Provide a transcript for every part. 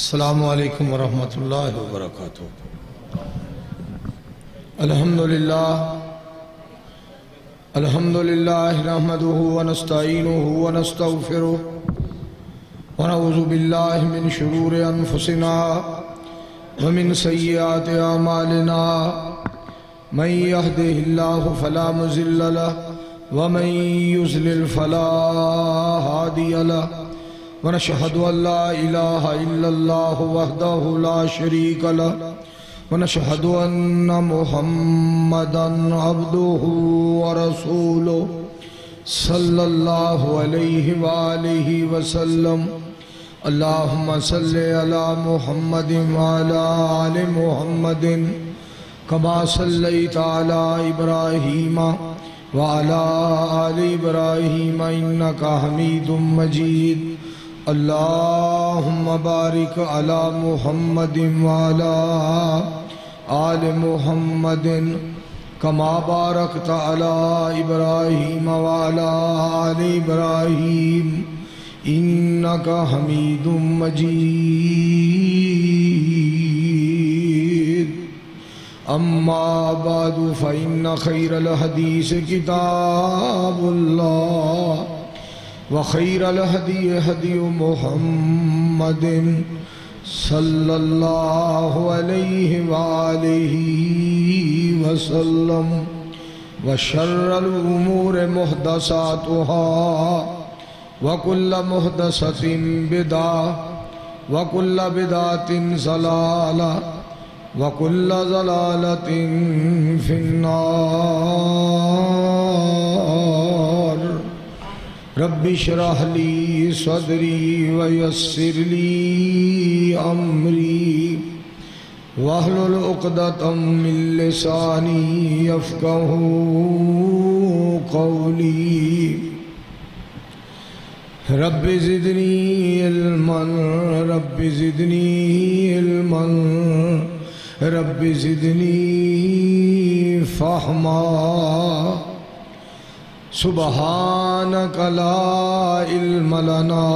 السلام علیکم ورحمۃ اللہ وبرکاتہ۔ الحمدللہ نحمدہ ونستعینہ ونستغفرہ ونعوذ باللہ من شرور انفسنا ومن سیئات اعمالنا من یہدہ اللہ فلا مضل لہ ومن یضلل فلا ہادی لہ ونشهد أن لا إله إلا الله وحده لا شريك له ونشهد أن محمدًا عبده ورسوله صلى الله عليه وآله وسلم اللهم صل على محمد وعلى آل محمد كما صليت على إبراهيم وعلى آل إبراهيم إنك حميد مجيد اللهم بارك على محمد وعلى آل محمد كما باركت على إبراهيم وعلى آل إبراهيم إنك حميد مجيد أما بعد فإن خير الحديث كتاب الله وخير الهدي هدي محمد صلى الله عليه وآله وسلم وشر الأمور محدثاتها وكل محدثة بدعة وكل بدعة ضلالة وكل ضلالة في النار رب اشرح لي صدري ويسر لي أمري واحلل عقدة من لساني يفقهوا قولي رب زدني علما رب زدني علما رب زدني فهما سبحانك لا علم لنا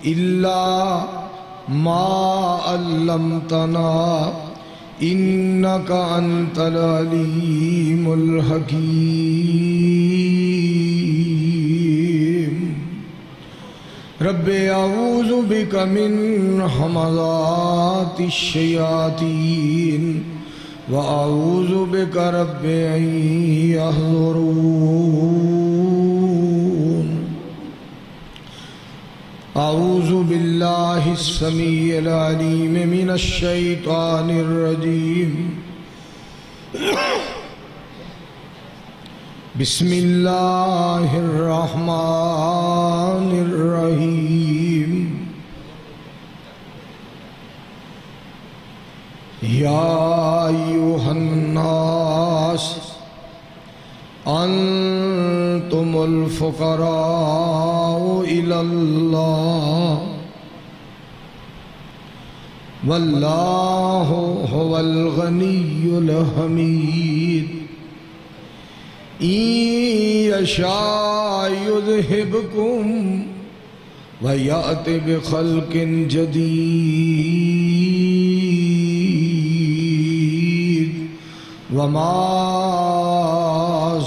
إلا ما علمتنا إنك أنت العليم الحكيم رب أعوذ بك من همزات الشياطين وأعوذ بك رب أن يحضرون أعوذ بالله السميع العليم من الشيطان الرجيم بسم الله الرحمن الرحيم يا أيها الناس أنتم الفقراء إلى الله والله هو الغني الحميد إن يشاء يذهبكم ويأت بخلق جديد وما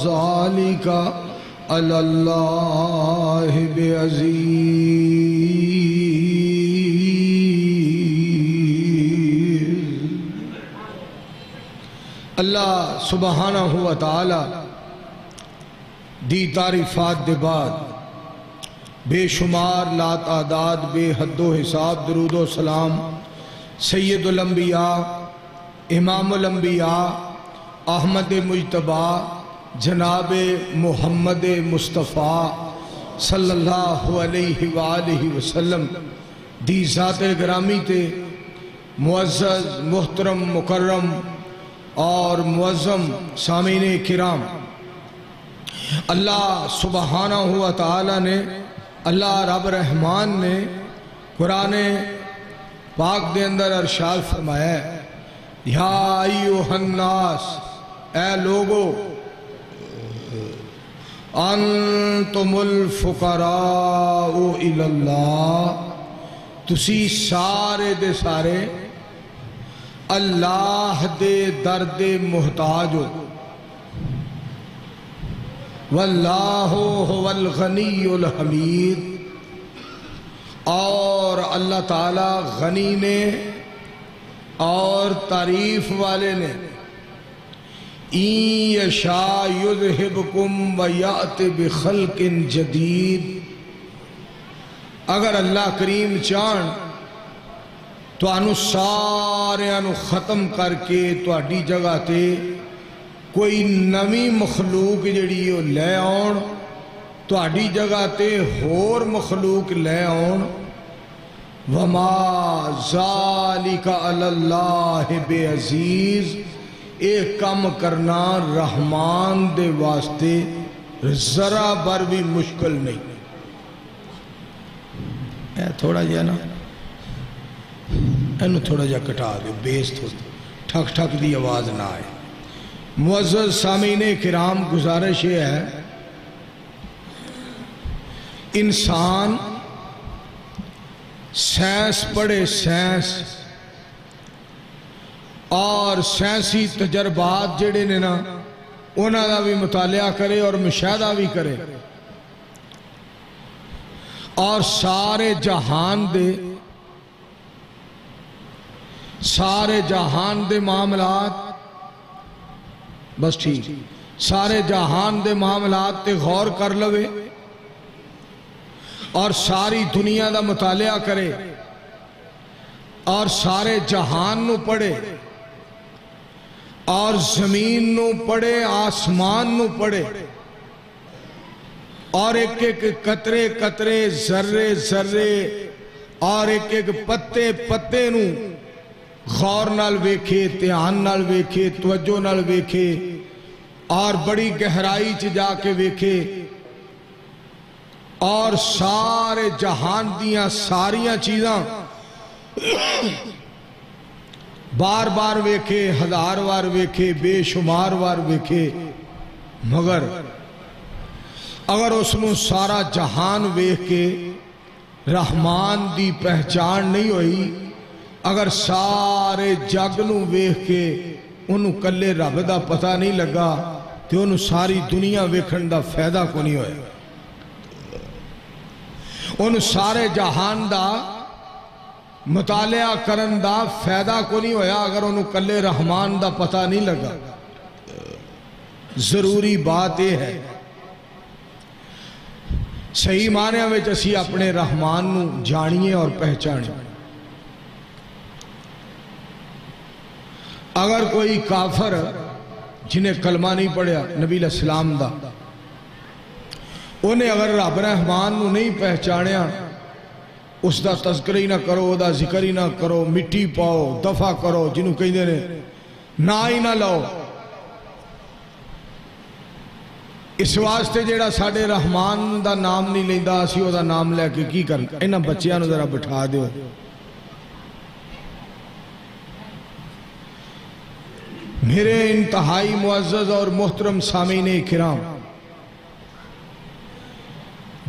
ذلك على الله بعزيز۔ اللہ سبحانہ و تعالی دی تعریفات دے بعد بے شمار لا تعداد بے حد و حساب درود و سلام سید الانبیاء امام الانبیاء احمد مجتبیٰ جناب محمد مصطفیٰ صلی اللہ علیہ وآلہ وسلم دی ذات گرامی تے معزز محترم مکرم اور معظم سامعین کرام، اللہ سبحانہ و تعالی نے، اللہ رب رحمان نے قرآن پاک دے اندر ارشاد فرمایا ہے، یا ایوہ الناس، اے لوگو، انتم الفقراء الی اللہ، تسی سارے دے سارے اللہ دے درد محتاج ہو. واللہ هو الغنی الحمید، اور اللہ تعالی غنی نے اور تعریف والے نے. این یشاء یذہبکم ویأت بخلق جدید، اگر اللہ کریم چاہن تو انو سارے انو ختم کر کے تو اڈی جگہ تے کوئی نوی مخلوق جڑی ہو لے آن، تو اڈی جگہ تے ہور مخلوق لے آن. وما ذالک علی اللہ بے عزیز، ایک کام کرنا رحمان دے واسطے ذرا بر بھی مشکل نہیں. اے تھوڑا جا نا اینو تھوڑا جا کٹا دے، بیس تھوڑا ٹھک ٹھک دی آواز نہ آئے. معزز سامعین کرام، گزارش یہ ہے انسان سائنس پڑھے، سائنس اور سائنسی تجربات جڑے نے نا انہاں دا بھی مطالعہ کرے اور مشاہدہ بھی کرے، اور سارے جہان دے معاملات، بس ٹھیک، سارے جہان دے معاملات تے غور کر لوے اور ساری دنیا دا مطالعہ کرے اور سارے جہان نو پڑھے اور زمین نو پڑھے، آسمان نو پڑھے، اور ایک ایک قطرے قطرے، ذرے ذرے اور ایک ایک پتے پتے نو غور نال ویکھے، دھیان نال ویکھے، توجہ نال ویکھے اور بڑی گہرائی چ جا کے ویکھے، اور سارے جہان دیاں ساریاں چیزاں بار بار ویکھے، ہزار بار ویکھے، بے شمار بار ویکھے، مگر اگر اس نو سارا جہان ویکھ کے رحمان دی پہچان نہیں ہوئی، اگر سارے جگ نو ویکھ کے انہوں کلے رب دا پتہ نہیں لگا تو انہوں ساری دنیا ویکھن دا فائدہ کو نہیں ہویا. انہوں سارے جہان دا مطالعہ کرن دا فائدہ کو نہیں ہویا اگر انہوں کلے رحمان دا پتہ نہیں لگا. ضروری بات یہ ہے صحیح معنی میں اسی اپنے رحمان نو جانیے اور پہچانے. اگر کوئی کافر جنہیں کلمہ نہیں پڑھیا نبی علیہ السلام دا، انہیں اگر رب رحمان نو نہیں پہچانیا، اس دا تذکر ہی نہ کرو، دا ذکر ہی نہ کرو، مٹی پاؤ، دفع کرو، جنہوں کہیں دینے نہ ہی نہ لاؤ. اس واسطے جیڑا ساڑھے رحمان دا نام نہیں لیندہ، اسی وہ دا نام لے کے کی کرنا. انہاں بچیاں نو ذرا بٹھا دیو. میرے انتہائی معزز اور محترم سامعین کرام،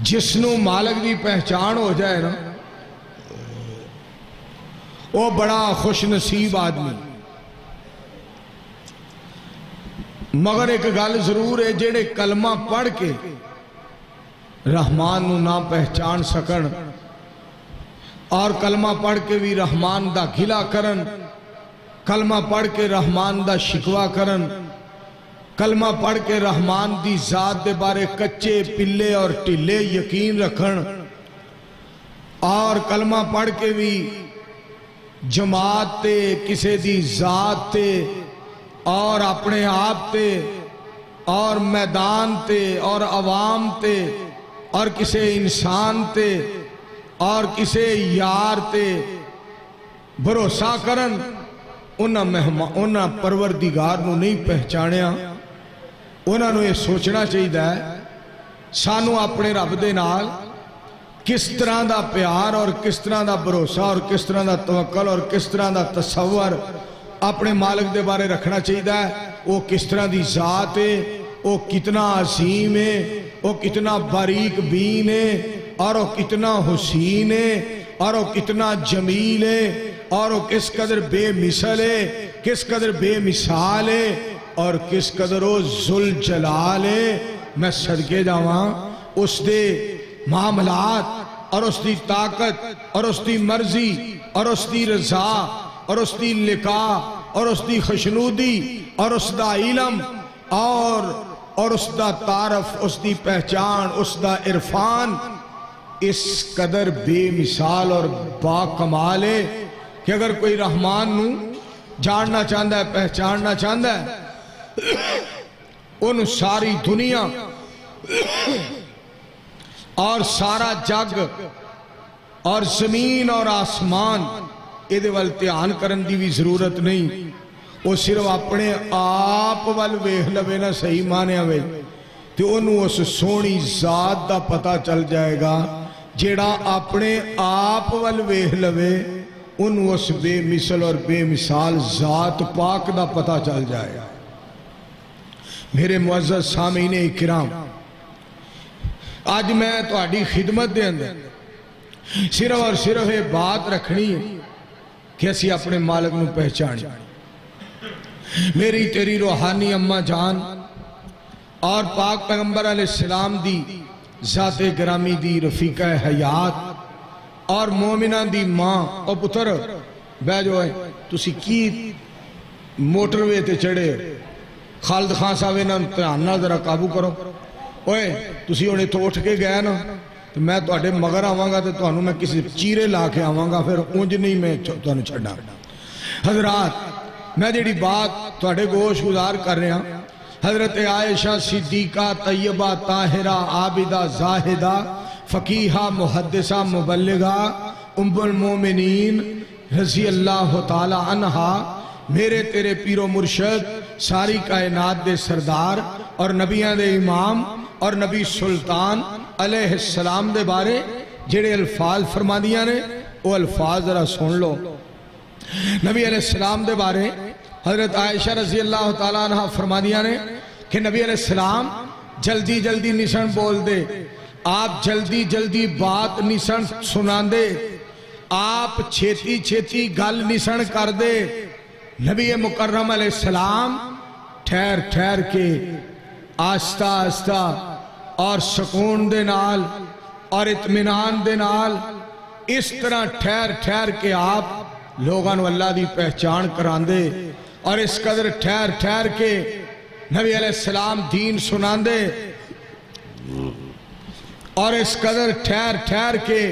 جس نو مالک دی پہچان ہو جائے نا، وہ بڑا خوش نصیب آدمی. مگر ایک گل ضرور ہے، جیڑے کلمہ پڑھ کے رحمان نو نہ پہچان سکن اور کلمہ پڑھ کے بھی رحمان دا گھلا کرن، کلمہ پڑھ کے رحمان دا شکوہ کرن، کلمہ پڑھ کے رحمان دی ذات دے بارے کچے پلے اور ٹلے یقین رکھن، اور کلمہ پڑھ کے بھی جماعت تے، کسے دی ذات تے اور اپنے آپ تے اور میدان تے اور عوام تے اور کسے انسان تے اور کسے یار تے بھروسہ کرن، انہاں پروردگار نو نہیں پہچانیا. انہاں نو یہ سوچنا چاہیے ہے سانو اپنے رب دے نال کس طرح دا پیار اور کس طرح دا بھروسہ اور کس طرح دا توکل اور کس طرح دا تصور اپنے مالک دے بارے رکھنا چاہیے ہے. وہ کس طرح دی ذات ہے، وہ کتنا عظیم ہے، وہ کتنا باریک بین ہے اور وہ کتنا حسین ہے اور وہ کتنا جمیل ہے اور وہ کس قدر بے مثل ہے کس قدر بے مثال ہے اور کس قدر وہ ذوالجلال ہے میں صدقے جاواں اس دے معاملات اور اس دی طاقت اور اس دی مرضی اور اس دی رضا اور اس دی لقاء اور اس دی خوشنودی اور اس دا علم اور اس دا تعارف اس دی پہچان اس دا عرفان اس قدر بے مثال اور با کمال ہے کہ اگر کوئی رحمان نو جاننا چاہتا ہے پہچاننا چاہتا ہے ان ساری دنیا اور سارا جگ اور زمین اور آسمان یہ وال دھیان کرن دی بھی ضرورت نہیں وہ صرف اپنے آپ وال ویکھ لوے نا صحیح مانے ہوئے تو انہوں اس سونی ذات دا پتہ چل جائے گا جیڑا اپنے آپ وال ویکھ لوے انہوں اس بے مثل اور بے مثال ذات پاک دا پتہ چل جائے گا میرے معزز سامعین اکرام آج میں تہاڈی خدمت دے اندر صرف اور صرف یہ بات رکھنی ہے کہ اسی اپنے مالک نو پہچانی میری تیری روحانی اماں جان اور پاک پیغمبر علیہ السلام دی ذات گرامی دی رفیقہ حیات اور مومنہ دی ماں اور پتر بے جو ہے تسی کی موٹر وے تے چڑھے خالد خان صاحب نے امتحانہ ذرا قابو کرو اوئے تسی انہیں تو اٹھ کے گیا نا تو میں تو اٹھے مگر آواں گا تو انہوں میں کسی چیرے لا کے آواں گا پھر اونج نہیں میں تو انہوں چھڑنا حضرات میں جیڑی بات تو اٹھے گوش گزار کر رہے ہیں حضرت عائشہ صدیقہ طیبہ طاہرہ عابدہ زاہدہ فقیہہ محدثہ مبلغہ ام المومنین رضی اللہ تعالی عنہا میرے تیرے پیر و مرشد ساری کائنات دے سردار اور نبیان دے امام اور نبی سلطان علیہ السلام دے بارے جڑے الفاظ فرما دیا نے وہ الفاظ ذرا سن لو نبی علیہ السلام دے بارے حضرت عائشہ رضی اللہ تعالیٰ عنہ فرما دیا نے کہ نبی علیہ السلام جلدی جلدی نشان بول دے آپ جلدی جلدی بات نشان سنان دے آپ چھیتی چھیتی گل نشان کر دے نبی مکرم علیہ السلام ٹھہر ٹھہر کے آہستہ آہستہ اور سکون دے نال اور اطمینان دے نال اس طرح ٹھہر ٹھہر کے آپ لوگاں اللہ دی پہچان کران دے اور اس قدر ٹھہر ٹھہر کے نبی علیہ السلام دین سنان دے اور اس قدر ٹھہر ٹھہر کے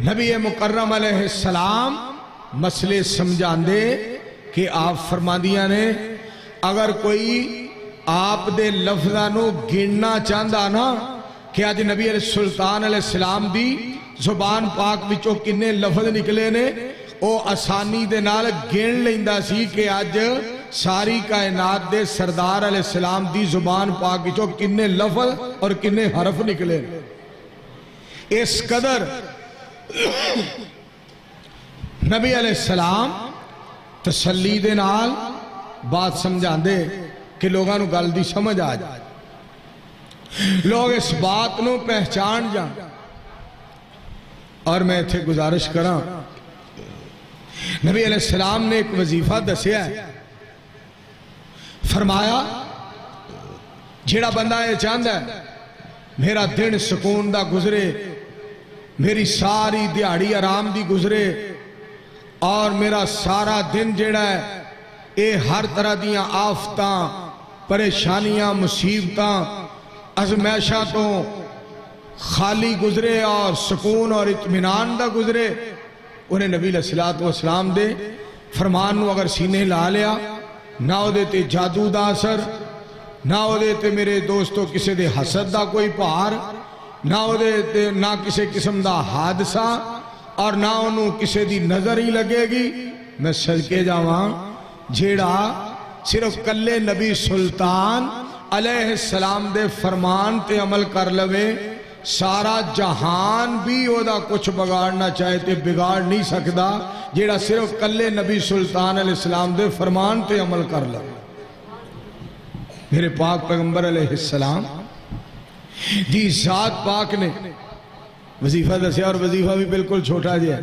نبی مکرم علیہ السلام مسئلے سمجھان دے کہ آپ فرما دیا نے اگر کوئی آپ دے لفظانو گننا چاہتا نا کہ آج نبی علیہ السلطان علیہ السلام دی زبان پاک بچوں کنے لفظ نکلے نے او آسانی دے نال گن لیندہ سی کہ آج ساری کائنات دے سردار علیہ السلام دی زبان پاک بچوں کنے لفظ اور کنے حرف نکلے اس قدر نبی علیہ السلام تسلی دے نال بات سمجھان دے کہ لوگاں نو گل دی سمجھ آ جائے لوگ اس بات نو پہچان جان اور میں تھے گزارش کراں نبی علیہ السلام نے ایک وظیفہ دسیا ہے فرمایا جیڑا بندہ یہ چاہتا ہے میرا دن سکون دا گزرے میری ساری دیہڑی آرام دی گزرے اور میرا سارا دن جیڑا ہے اے ہر طرح دیاں آفتاں پریشانیاں مصیبتاں ازمیشاں تو خالی گزرے اور سکون اور اطمینان دا گزرے انہیں نبی علیہ السلام دے فرمان نو اگر سینے لا لیا نہ ہو دیتے جادو دا اثر نہ ہو دیتے میرے دوستو کسے دے حسد دا کوئی پہار نہ ہو دیتے نہ کسے قسم دا حادثہ اور نہ انہوں کسے دی نظر ہی لگے گی میں صدقے جاواں جیڑا صرف کلے نبی سلطان علیہ السلام دے فرمان تے عمل کر لوے سارا جہان بھی اودا کچھ بگاڑنا چاہتے بگاڑ نہیں سکدا جیڑا صرف کلے نبی سلطان علیہ السلام دے فرمان تے عمل کر لوے میرے پاک پیغمبر علیہ السلام دی ذات پاک نے وظیفہ دسیا اور وظیفہ بھی بالکل چھوٹا جہا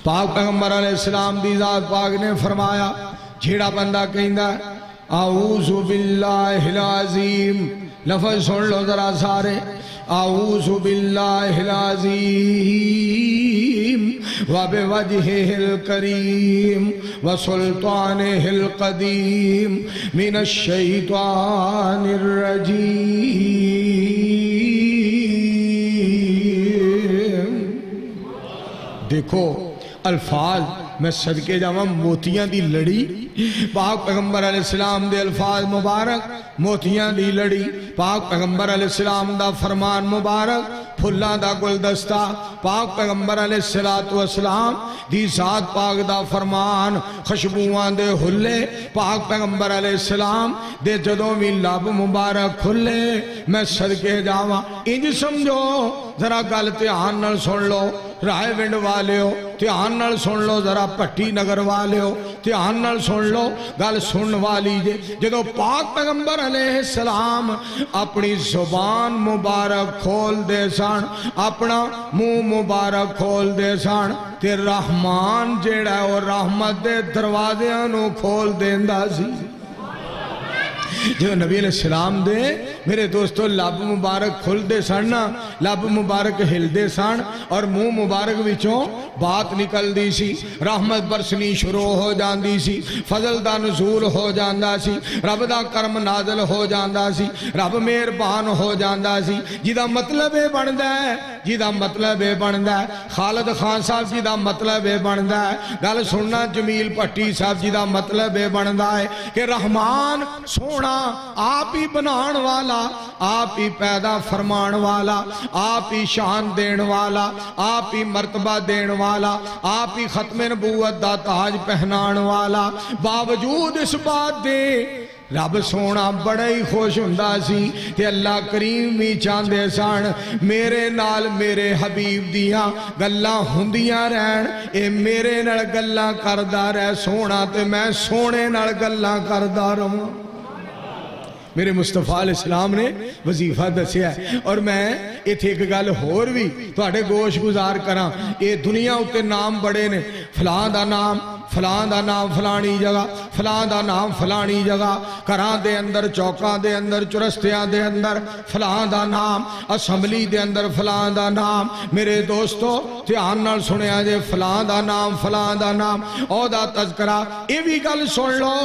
پاک پیغمبر علیہ السلام دی ذات پاک نے فرمایا جھیڑا بندہ کہندا اعوذ باللہ العظیم لفظ سن لو ذرا سارے اعوذ باللہ العظیم وبوجہہ الکریم وسلطانہ القدیم من الشیطان الرجیم دیکھو الفاظ میں صدقے جاواں موتیاں دی لڑی پاک پیغمبر علیہ السلام دے الفاظ مبارک موتیاں دی لڑی پاک پیغمبر علیہ السلام دا فرمان مبارک پھلاں دا گلدستہ پاک پیغمبر علیہ السلام دی ذات پاک دا فرمان خوشبوئاں دے ہلے پاک پیغمبر علیہ السلام دے جدوں بھی لب مبارک کھلے میں صدقے جاواں انج سمجھو ذرا گل دھیان نال سن لو رائے ونڈ والے ہو دھیان نال سن لو ذرا پٹی نگر والے ہو دھیان نال سن لو گل سن والی جے جدو پاک پیغمبر علیہ السلام اپنی زبان مبارک کھول دے سان اپنا منہ مبارک کھول دے سان تے رحمان جیڑا ہے وہ رحمت دے دروازیاں نو کھول دیندا سی جو نبی علیہ السلام دے میرے دوستو لب مبارک کھل دے سن لب مبارک ہل دے سن اور منہ مبارک وچوں بات نکل دی سی رحمت برسنی شروع ہو جاندی سی فضل دا نزول ہو جاندا سی رب دا کرم نازل ہو جاندا سی رب مہربان ہو جاندا سی جیدہ مطلب ہے بندا ہے جیدہ مطلب ہے بندا ہے خالد خان صاحب جیدہ مطلب ہے بندا ہے گل سننا جمیل پٹی صاحب جیدہ مطلب ہے بندا ہے کہ رحمان سونا آپ ہی بنان والا آپ ہی پیدا فرمان والا آپ ہی شان دین والا آپ ہی مرتبہ دین والا آپ ہی ختم نبوت دا تاج پہنان والا باوجود اس بات دے رب سونا بڑا ہی خوش ہوندا سی تے اللہ کریم بھی چاندے سان میرے نال میرے حبیب دیاں گلاں ہوندیاں رہن اے میرے نال گلاں کردا رہ سونا تے میں سونے نال گلاں کردا رہوں میرے مصطفیٰ علیہ السلام نے وظیفہ دسیا ہے اور میں ایتھے ایک گل ہور بھی تواڈے گوش گزار کراں اے دنیا اُتے نام بڑے نے فلاں دا نام فلانی جگہ فلاں دا نام فلانی جگہ کراں دے اندر چوکاں دے اندر چرستیاں دے اندر فلاں دا نام اسمبلی دے اندر فلاں دا نام میرے دوستو دھیان نال سنیا جے فلاں دا نام او دا تذکرہ اے بھی گل سن لو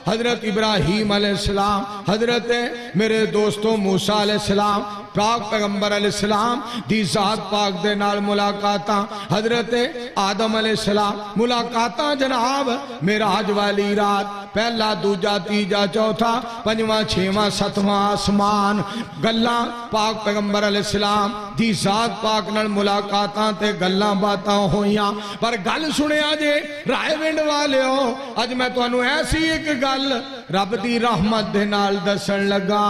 حضرت ابراہیم علیہ السلام حضرت میرے دوستو موسیٰ علیہ السلام پاک پیغمبر علیہ السلام دی ذات پاک دے نال ملاقاتاں حضرت آدم علیہ السلام ملاقاتاں جناب معراج والی رات پہلا دوجا تیجا چوتھا پنجواں چھواں ستواں آسمان گلاں پاک پیغمبر علیہ السلام دی ذات پاک نال ملاقاتاں تے گلاں باتاں ہویاں پر گل سنیا جے رائے ونڈ والے ہو اج میں تانوں ایسی ایک گل رب دی رحمت دے نال دسن لگا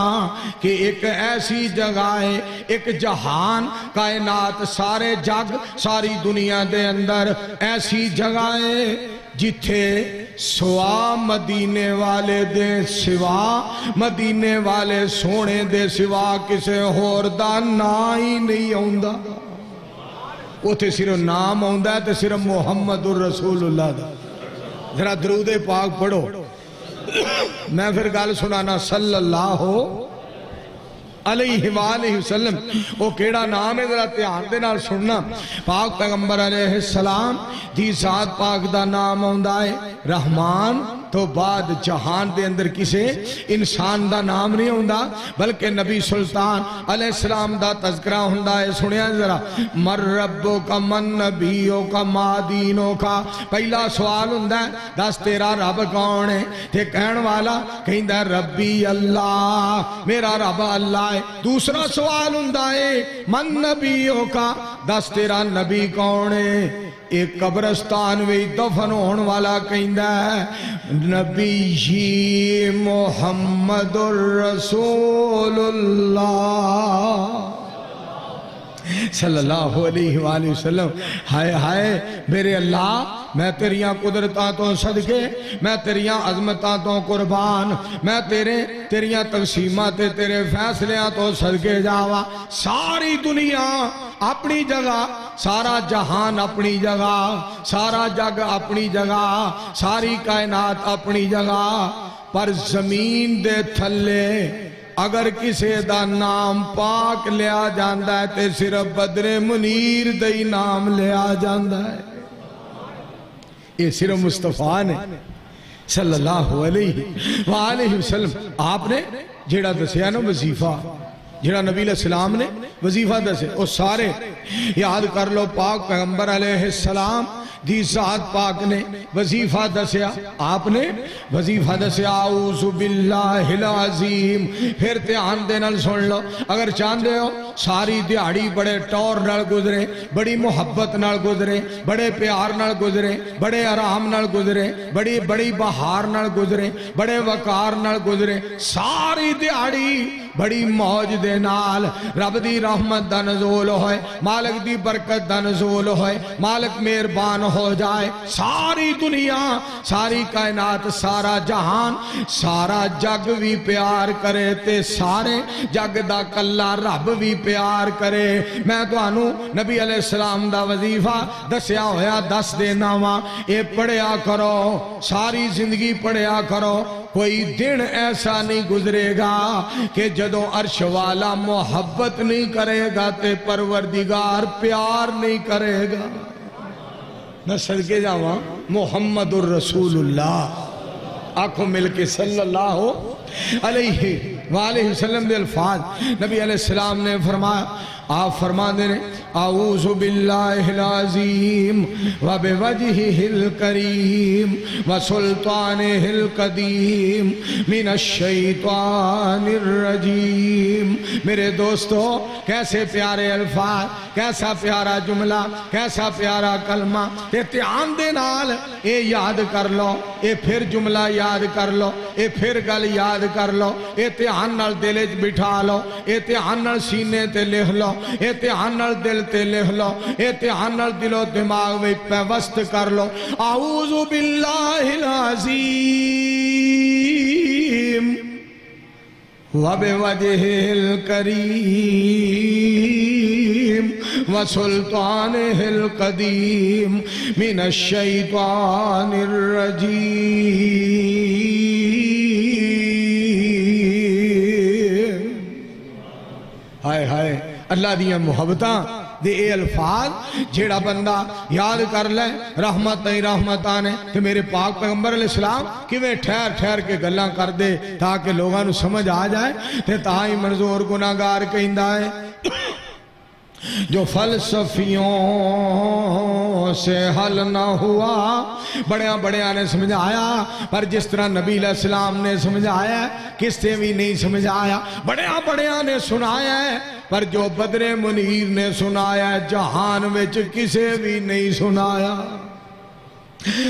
کہ ایک ایسی جگہ ہے ایک جہان کائنات سارے جگ ساری دنیا دے اندر ایسی جگہ ہے جتھے سوا مدینے والے دے سوا مدینے والے سونے دے سوا کسے ہور دا نا ہی نہیں آؤندا وہ تے صرف نام آؤندا ہے تے صرف محمد الرسول اللہ دا ذرا درود پاک پڑھو میں پھر گل سنانا صلی اللہ علیہ وآلہ وسلم وہ کیڑا نام ہے ذرا دھیان دے نال سننا پاک پیغمبر علیہ السلام دی ذات پاک دا نام آندا ہے رحمان تو بعد جہان دے اندر کسے انسان دا نام نہیں ہوندا بلکہ نبی سلطان علیہ السلام دا تذکرہ ہوندا ہے سنیا ذرا مر ربو کا من نبیوں کا مادینوں کا پہلا سوال ہوندا ہے دس تیرا رب کون ہے تے کہن والا کہندا ہے ربی اللہ میرا رب اللہ ہے دوسرا سوال ہوندا ہے من نبیوں کا دس تیرا نبی کون ہے ایک قبرستان میں دفن ہون والا کہندا ہے نبی محمد الرسول اللہ صلی اللہ علیہ وآلہ وسلم ہائے ہائے میرے اللہ میں تیریاں قدرتاں تو صدقے میں تیریاں عظمتاں تو قربان میں تیریاں تقسیمات تیرے فیصلیاں تو صدقے جاوا ساری دنیا اپنی جگہ سارا جہان اپنی جگہ سارا جگ اپنی جگہ ساری کائنات اپنی جگہ پر زمین دے تھلے اگر کسے دا نام پاک لیا جاندہ ہے تے صرف بدر منیر دئی نام لیا جاندہ ہے یہ صرف مصطفیٰ نے صلی اللہ علیہ وآلہ وسلم آپ نے جیڑا دسیا نا وظیفہ جیڑا نبی علیہ السلام نے وظیفہ دسے وہ سارے یاد کر لو پاک پیغمبر علیہ السلام دی ذات پاک نے وظیفہ دسیا آپ نے وظیفہ دسیا اعوذ باللہ العظیم پھر دھیان دے نال سن لو اگر چاندے ہو ساری دیہڑی بڑے ٹور نال گزرے بڑی محبت نال گزرے بڑے پیار نال گزرے بڑے آرام نال گزرے بڑی بہار نال گزرے بڑے وقار نال گزرے ساری دیہڑی بڑی موج دے نال رب دی رحمت دا نزول ہوئے مالک دی برکت دا نزول ہوئے مالک مہربان ہو جائے ساری دنیا ساری کائنات سارا جہان سارا جگ بھی پیار کرے تے سارے جگ دا کلا رب بھی پیار کرے میں تو آنو نبی علیہ السلام دا وظیفہ دسیا ہویا دس دینا وا اے پڑھیا کرو ساری زندگی پڑھیا کرو کوئی دن ایسا نہیں گزرے گا کہ جدو عرش والا محبت نہیں کرے گا تے پروردگار پیار نہیں کرے گا میں صدقے جاواں محمد الرسول اللہ آنکھوں مل کے صلی اللہ علیہ وآلہ وسلم دے الفاظ نبی علیہ السلام نے فرمایا آپ فرما دے رہے اعوذ باللہ العظیم وبوجہہ الکریم وسلطانہ القدیم من الشیطان الرجیم میرے دوستو کیسے پیارے الفاظ کیسا پیارا جملہ کیسا پیارا کلمہ دھیان دے نال اے یاد کر لو اے پھر جملہ یاد کر لو اے پھر گل یاد کر لو اے دھیان نال دل وچ بٹھا لو اے دھیان نال سینے تے لکھ لو اے دھیان نال دل تے لکھ لو اے دھیان نال دل و دماغ وچ پیوست کر لو اعوذ باللہ العظیم وبوجہہ الکریم وسلطانہ القدیم من الشیطان الرجیم ہائے ہائے اللہ دیا محبتاں دے اے الفاظ جیڑا بندہ یاد کر لے رحمت نہیں رحمت آنے کہ میرے پاک پیغمبر علیہ السلام کیویں ٹھہر ٹھہر کے گلاں کر دے تاکہ لوگاں نو سمجھ آ جائے تے تاہی منظور گناہگار کہندا ہے جو فلسفیوں سے حل نہ ہوا بڑیاں نے سمجھایا پر جس طرح نبی علیہ السلام نے سمجھایا کس سے بھی نہیں سمجھایا بڑیاں نے سنایا ہے پر جو بدر منیر نے سنایا جہان وچ کسے بھی نہیں سنایا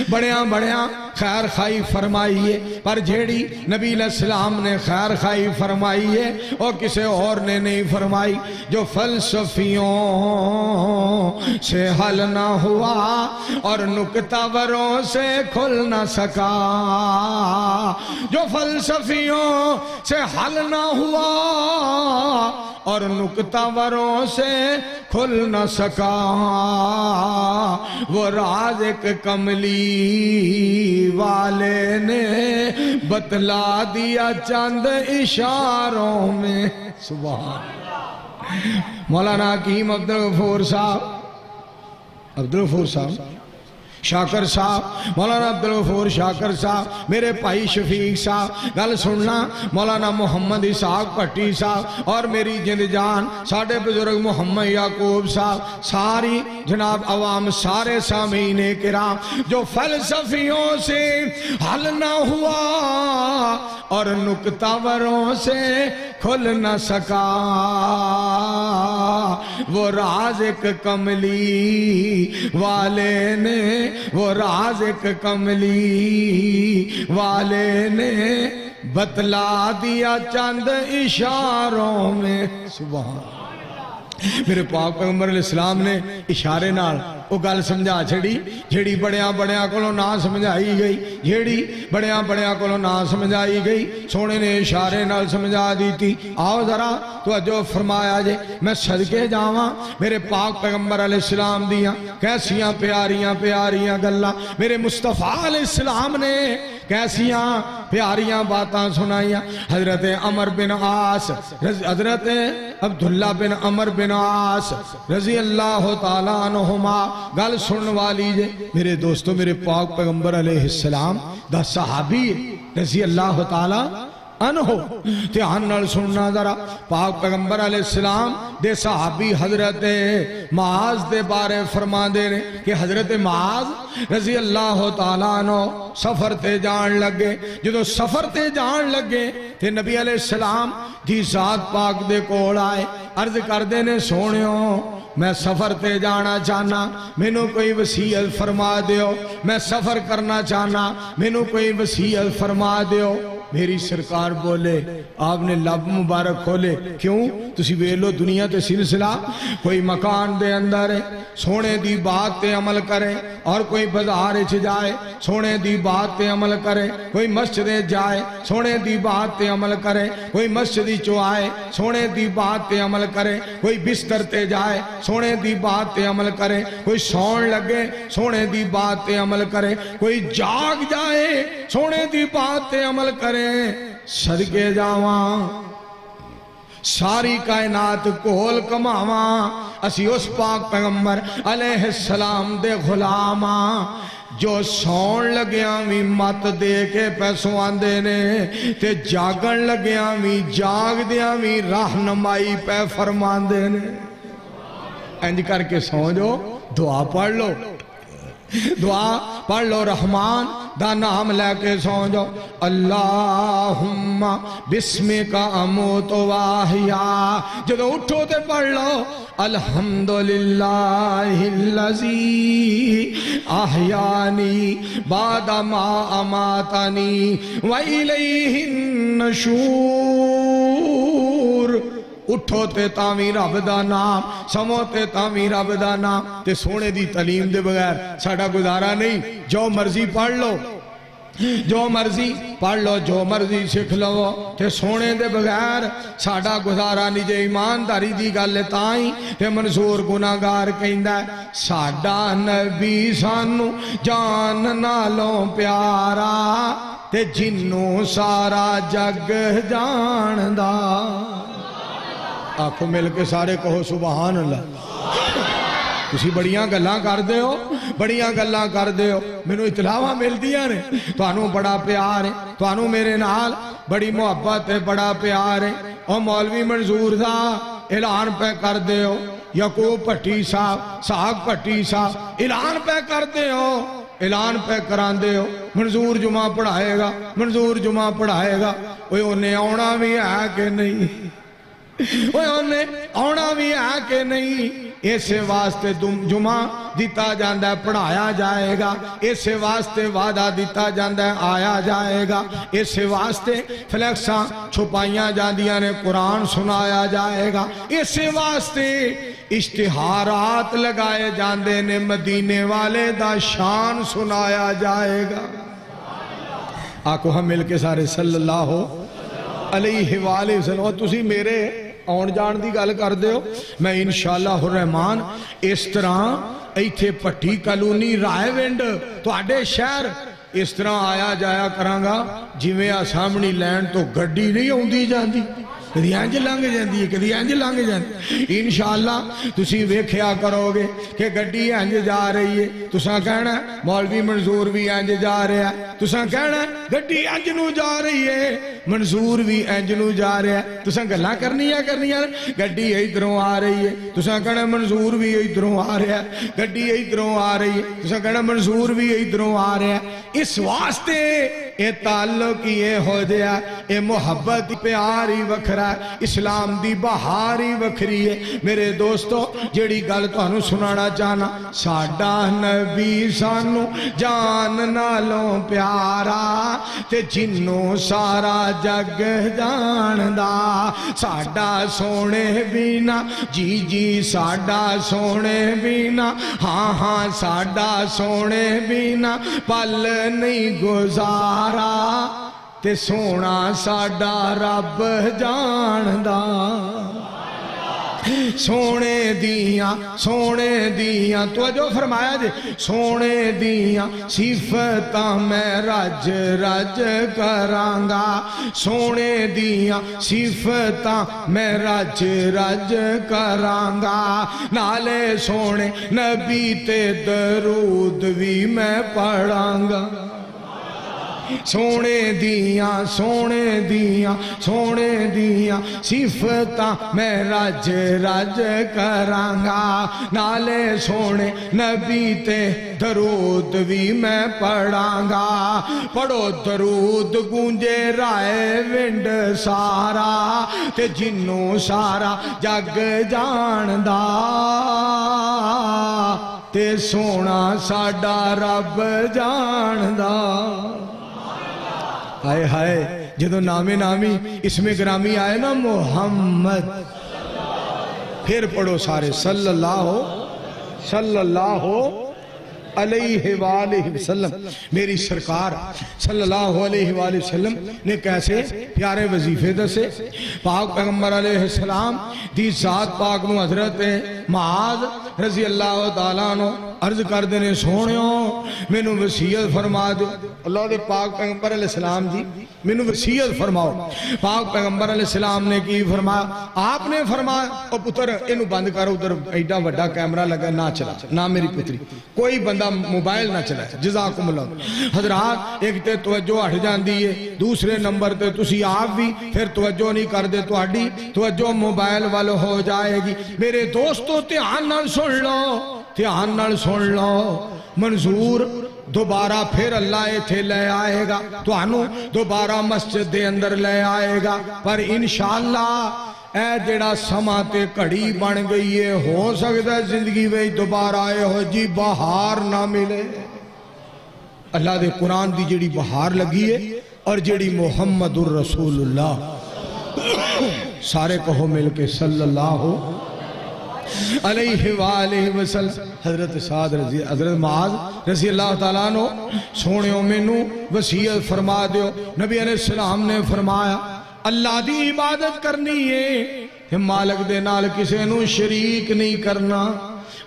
بڑیاں خیر خائی فرمائیے پر جھیڑی نبی علیہ السلام نے خیر خائی فرمائیے اور کسے اور نے نہیں فرمائی جو فلسفیوں سے حل نہ ہوا اور نکتہ وروں سے کھل نہ سکا جو فلسفیوں سے حل نہ ہوا اور نکتہ وروں سے کھل نہ سکا وہ راز ایک کملی والے نے بتلا دیا چند اشاروں میں سبحان مولانا حکیم عبدالغفور صاحب شاکر صاحب مولانا عبدالغفور شاکر صاحب میرے بھائی شفیق صاحب گل سننا مولانا محمد اسحاق بھٹی صاحب اور میری جند جان ساڑھے بزرگ محمد یعقوب صاحب ساری جناب عوام سارے سامعین کرام جو فلسفیوں سے حل نہ ہوا اور نکتہ وروں سے کھل نہ سکا وہ راز ایک کملی والے نے وہ راز ایک کملی والے نے بتلا دیا چند اشاروں میں سبحان میرے پاک پیغمبر علیہ السلام نے اشارے نال وہ گل سمجھا چھڑی جیڑی بڑیاں بڑیاں کولوں نہ سمجھائی گئی، جیڑی بڑیاں بڑیاں کولوں نہ سمجھائی گئی، سونے نے اشارے نال سمجھا دیتی۔ آؤ ذرا توجہ فرمایا جے، میں صدقے جاواں میرے پاک پیغمبر علیہ السلام دیاں کیسیاں پیاریاں پیاریاں گلاں میرے مصطفیٰ علیہ السلام نے کیسیاں پیاریاں باتاں سنائیاں۔ حضرت عمر بن عاص، حضرت عبداللہ بن عمر بن عاص رضی اللہ تعالیٰ عنہما گل سنن والی جے میرے دوستو، میرے پاک پیغمبر علیہ السلام دا صحابی رضی اللہ تعالیٰ عنہ دھیان نال سننا ذرا۔ پاک پیغمبر علیہ السلام دے صحابی حضرت معاذ دے بارے فرما دے نے کہ حضرت معاذ رضی اللہ تعالیٰ عنہ سفر تے جان لگے۔ جدو سفر تے جان لگے تے نبی علیہ السلام دی ذات پاک دے کول آئے، عرض کر دے نے سونیوں میں سفر تے جانا چاہنا، مینوں کوئی وصیت فرما دیو، میں سفر کرنا چاہنا، مینوں کوئی وصیت فرما دیو۔ میری سرکار بولے، آپ نے لب مبارک کھولے، کیوں؟ تسی ویلو دنیا تے سلسلہ کوئی مکان دے اندر ہے سونے دی بات تے عمل کرے، اور کوئی بازار اچھ جائے سونے دی بات تے عمل کرے، کوئی مسجد جائے سونے دی بات تے عمل کرے، کوئی مسجد چو آئے سونے دی بات تے عمل کرے، کوئی بستر تے جائے سونے دی بات تے عمل کرے، کوئی سون لگے سونے دی بات تے عمل کرے، کوئی جاگ جائے سونے دی بات تے عمل کرے۔ صدقے جاواں ساری کائنات کول کماواں اسی اس پاک پیغمبر علیہ السلام دے غلاماں جو سون لگیاں بھی مت دے کے پیسوں آندے نے تے جاگن لگیاں بھی جاگ دیاں بھی رہنمائی پہ فرمان دے نے۔ انج کر کے سو جو دعا پڑھ لو، دعا پڑھ لو، رحمان دا نام لے کے سو جو۔ اللہم بسمک اموت و احیا، جدو اٹھو تے پڑھ لو الحمدللہ الذی احیانی بعد ما اماتنی وإلیہ النشور۔ اٹھو تے تامی رب دا نام، سمو تے تامی رب دا نام، تے سونے دی تعلیم دے بغیر ساڑھا گزارا نہیں۔ جو مرضی پڑھ لو، جو مرضی پڑھ لو، جو مرضی سکھ لو، تے سونے دے بغیر ساڑھا گزارا نہیں۔ جے ایمانداری دی گل تائیں تے منصور گناہگار کہندا ہے ساڑھا نبی سانو جان نالوں پیارا تے جنوں سارا جگ جاندا۔ آنکھوں مل کے سارے کہو سبحان اللہ۔ تسی بڑیاں گلاں کر دے ہو، بڑیاں گلاں کر دے ہو، مینوں اطلاعاں مل دیاں نے، توانوں بڑا پیار ہے، توانوں میرے نال بڑی محبت ہے، بڑا پیار ہے۔ اور مولوی منظور دا اعلان پہ کر دے ہو، یعقوب پٹی صاحب، ساگ پٹی صاحب اعلان پہ کر دے ہو، اعلان پہ کران دے ہو منظور جمعہ پڑھائے گا، منظور جمعہ پڑھائے گا۔ اوہ انہیں آنا بھی ہے کہ نہیں؟ وہ انہیں آنا بھی ہے کہ نہیں؟ اسے واسطے جمعہ دیتا جاندہ ہے پڑھایا جائے گا، اسے واسطے وعدہ دیتا جاندہ ہے آیا جائے گا، اسے واسطے فلیکساں چھپائیاں جاندیاں نے قرآن سنایا جائے گا، اسے واسطے اشتہارات لگائے جاندے نے مدینے والے دا شان سنایا جائے گا۔ آکو ہم مل کے سارے صلی اللہ علیہ وآلہ وسلم۔ اور تسی میرے آن جان دی گل کر دے ہو، میں انشاءاللہ الرحمن اس طرح ایتھے پٹھی کالونی رائے ونڈ تو آڈے شہر اس طرح آیا جایا کرانگا جویں سامنی لین تو گھڑی نہیں ہوندی جاندی، کدی انج لنگ جاندی ہے، کدی انج لنگ جاندی۔ انشاءاللہ تسی ویکھیا کرو گے کہ گھڑی انج جا رہی ہے، تساں کہنا ہے مولوی منظور بھی انج جا رہا ہے، تساں کہنا ہے گھڑی انج نو جا رہی ہے، منظور بھی انج نو جا رہا ہے، تساں گلاں کرنی ہے، گھڑی ادھروں آ رہی ہے، تساں کہنا منظور بھی ادھروں آ رہا ہے، گھڑی ادھروں آ رہی ہے، تساں کہنا منظور بھی ادھروں آ رہا ہے۔ اس واسطے اے تعلق یہ ہو جیا اے محبت پیار ہی وکھرا ہے اسلام دی بہار ہی وکھری ہے میرے دوستو جیڑی گل تانوں سنانا چاہنا ساڈا نبی سانو جان نالوں پیارا تے جنوں سارا جگ جاندا ساڈا سونے بینا جی جی ساڈا سونے بینا ہاں ہاں ساڈا سونے بینا پل نہیں گزارا تے سونا ساڈا رب جاندا سونے دیاں توجہ فرمایا جے سونے دیاں صفتاں میں رج رج کرانگا سونے دیاں صفتاں میں رج رج کرانگا نالے سونے نبی تے درود بھی میں پڑھانگا سونے دیاں صفتاں میں رج رج کرانگا نالے سونے نبی تے درود بھی میں پڑھانگا پڑھو درود گونجے رائے ونڈ سارا تے جنوں سارا جگ جاندا تے سونا ساڈا رب جاندا ہائے ہائے جدو نامی اسم گرامی آئے نا محمد پھر پڑھو سارے صلی اللہ علیہ وآلہ وسلم میری سرکار صلی اللہ علیہ وآلہ وسلم نے کیسے پیارے وظیفے دسے پاک پیغمبر علیہ السلام دی ذات پاک نو حضرت معاذ رضی اللہ تعالیٰ عنہ عرض کر دینے سونیوں میں نو وسیعت فرما دے اللہ دے پاک پیغمبر علیہ السلام جی میں نو وسیعت فرماؤ پاک پیغمبر علیہ السلام نے کی فرمایا آپ نے فرمایا او پتر انو بند کرو ادھر ایڈا وڈا کیمرہ لگا نہ چلا نہ میری پتری کوئی بندہ موبائل نہ چلائے جزاکم اللہ حضرات ایک تے توجہ ہٹ جان دیئے دوسرے نمبر تے تسی آپ بھی پھر توجہ نہیں کر دے توجہ موبائل والو ہو جائے گی میرے دوستو دھیان نال سن لو منظور دوبارہ پھر اللہ ایتھے لے آئے گا تو انو دوبارہ مسجد دے اندر لے آئے گا پر انشاءاللہ اے جڑا سما تے کڑی بن گئی ہے ہو سکتا ہے زندگی وہی دوبارہ آئے ہو جی بہار نہ ملے اللہ دے قرآن دی جڑی بہار لگی ہے اور جڑی محمد الرسول اللہ سارے کہو مل کے صلی اللہ علیہ وآلہ وسلم حضرت سعد رضی حضرت معاذ رضی اللہ تعالیٰ عنہ سونیوں میں نو وسیعت فرما دیو نبی علیہ السلام نے فرمایا اللہ دی عبادت کرنی ہے مالک دے نال کسے نو شریک نہیں کرنا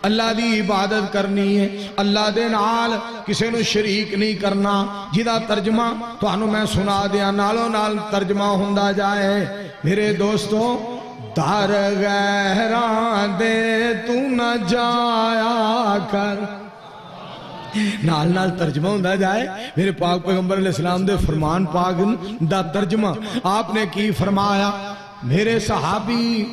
اللہ دی عبادت کرنی ہے اللہ دے نال کسے نو شریک نہیں کرنا جدا ترجمہ تو انو میں سنا دیا نالو نال ترجمہ ہوندہ جائے میرے دوستوں در غیران دے تو نہ جایا کر نال ترجمہ ہوندہ جائے میرے پاک پیغمبر علیہ السلام دے فرمان پاک دا ترجمہ آپ نے کی فرمایا میرے صحابی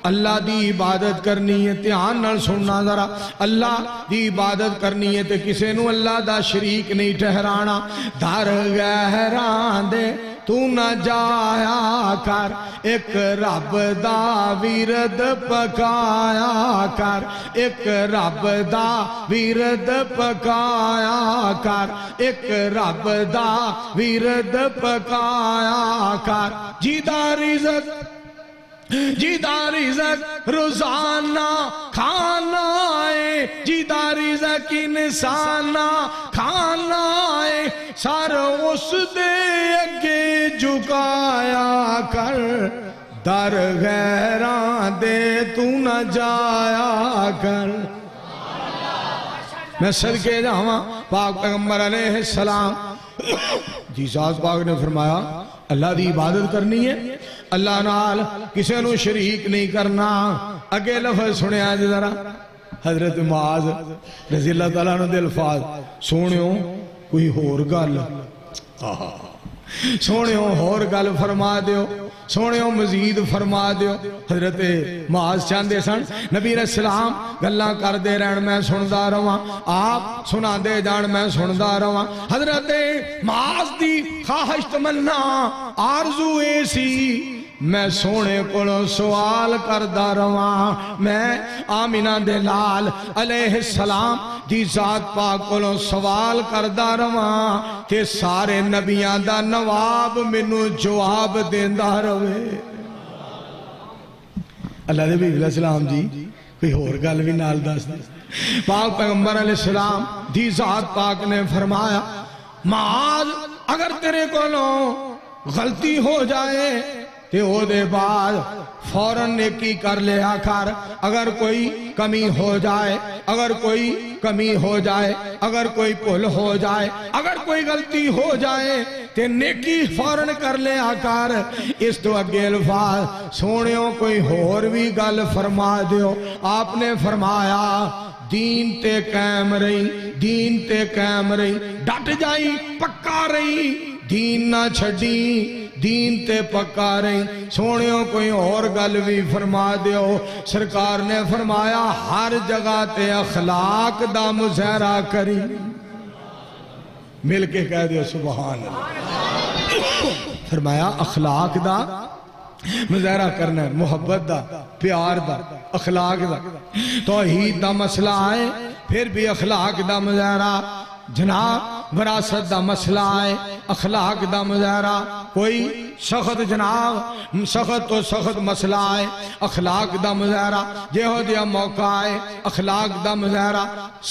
اللہ دی عبادت کرنی ہے دھیان نال سننا ذرا اللہ دی عبادت کرنی ہے تے کسے نو اللہ دا شریک نہیں ٹھہرانا در غیران دے تو نہ جایا کر ایک رب دا ویرد پکایا کر ایک رب دا ویرد پکایا کر ایک رب دا ویرد پکایا کر جیدہ رزق روزانہ کھانا ہے جیدہ رزق انسانہ کھانا ہے سر اس دے اگے جھکایا کر در غیران دے تو نہ جایا کر میں صدقے جاواں پاک پیغمبر علیہ السلام جی ذات پاک نے فرمایا اللہ دی عبادت کرنی ہے اللہ نال کسے نو شریک نہیں کرنا اگے لفظ سنے آج ذرا حضرت معاذ رضی اللہ تعالیٰ عنہ دے الفاظ سونیوں کوئی ہور گل سونیوں ہور گل فرما دیو، سونیوں مزید فرما دیو۔ حضرت معاذ چاندے سن نبی علیہ السلام گلاں کر دے رہن میں سندا رہواں، آپ سنا دے جان میں سندا رہواں۔ حضرت معاذ دی خواہش تمنا آرزو ایسی میں سونے کولوں سوال کردہ رواں، میں آمینہ دے لال علیہ السلام دی ذات پاک کولوں سوال کردہ رواں تے سارے نبیاں دا نواب منو جواب دیندہ روے۔ اللہ دے بھی علیہ السلام جی کوئی اور گل بھی نال دس دے۔ پاک پیغمبر علیہ السلام دی ذات پاک نے فرمایا معاذ اگر تیرے کولوں غلطی ہو جائے تے او دے بعد فوراً نیکی کر لیا کر، اگر کوئی کمی ہو جائے، اگر کوئی کمی ہو جائے، اگر کوئی بھول ہو جائے، اگر کوئی غلطی ہو جائے تے نیکی فوراً کر لیا کر۔ اس تو اگے الفاظ سونیوں کوئی اور بھی گل فرما دیو۔ آپ نے فرمایا دین تے قائم رہی، دین تے قائم رہی، ڈٹ جائی پکا رہی، دین نہ چھڑی، دین تے پکا رہی۔ سونیوں کوئی اور گل بھی فرما دیو۔ سرکار نے فرمایا ہر جگہ تے اخلاق دا مظاہرہ کری، مل کے کہہ دیو سبحان اللہ۔ فرمایا اخلاق دا مظاہرہ کرنا ہے، محبت دا، پیار دا، اخلاق دا۔ توحید دا مسئلہ آئے پھر بھی اخلاق دا مظاہرہ، جناب وراثت دا مسئلہ آئے اخلاق دا مظاہرہ، کوئی سخت جناب سخت تو سخت مسئلہ آئے اخلاق دا مظاہرہ، جہو دیا موقع آئے اخلاق دا مظاہرہ،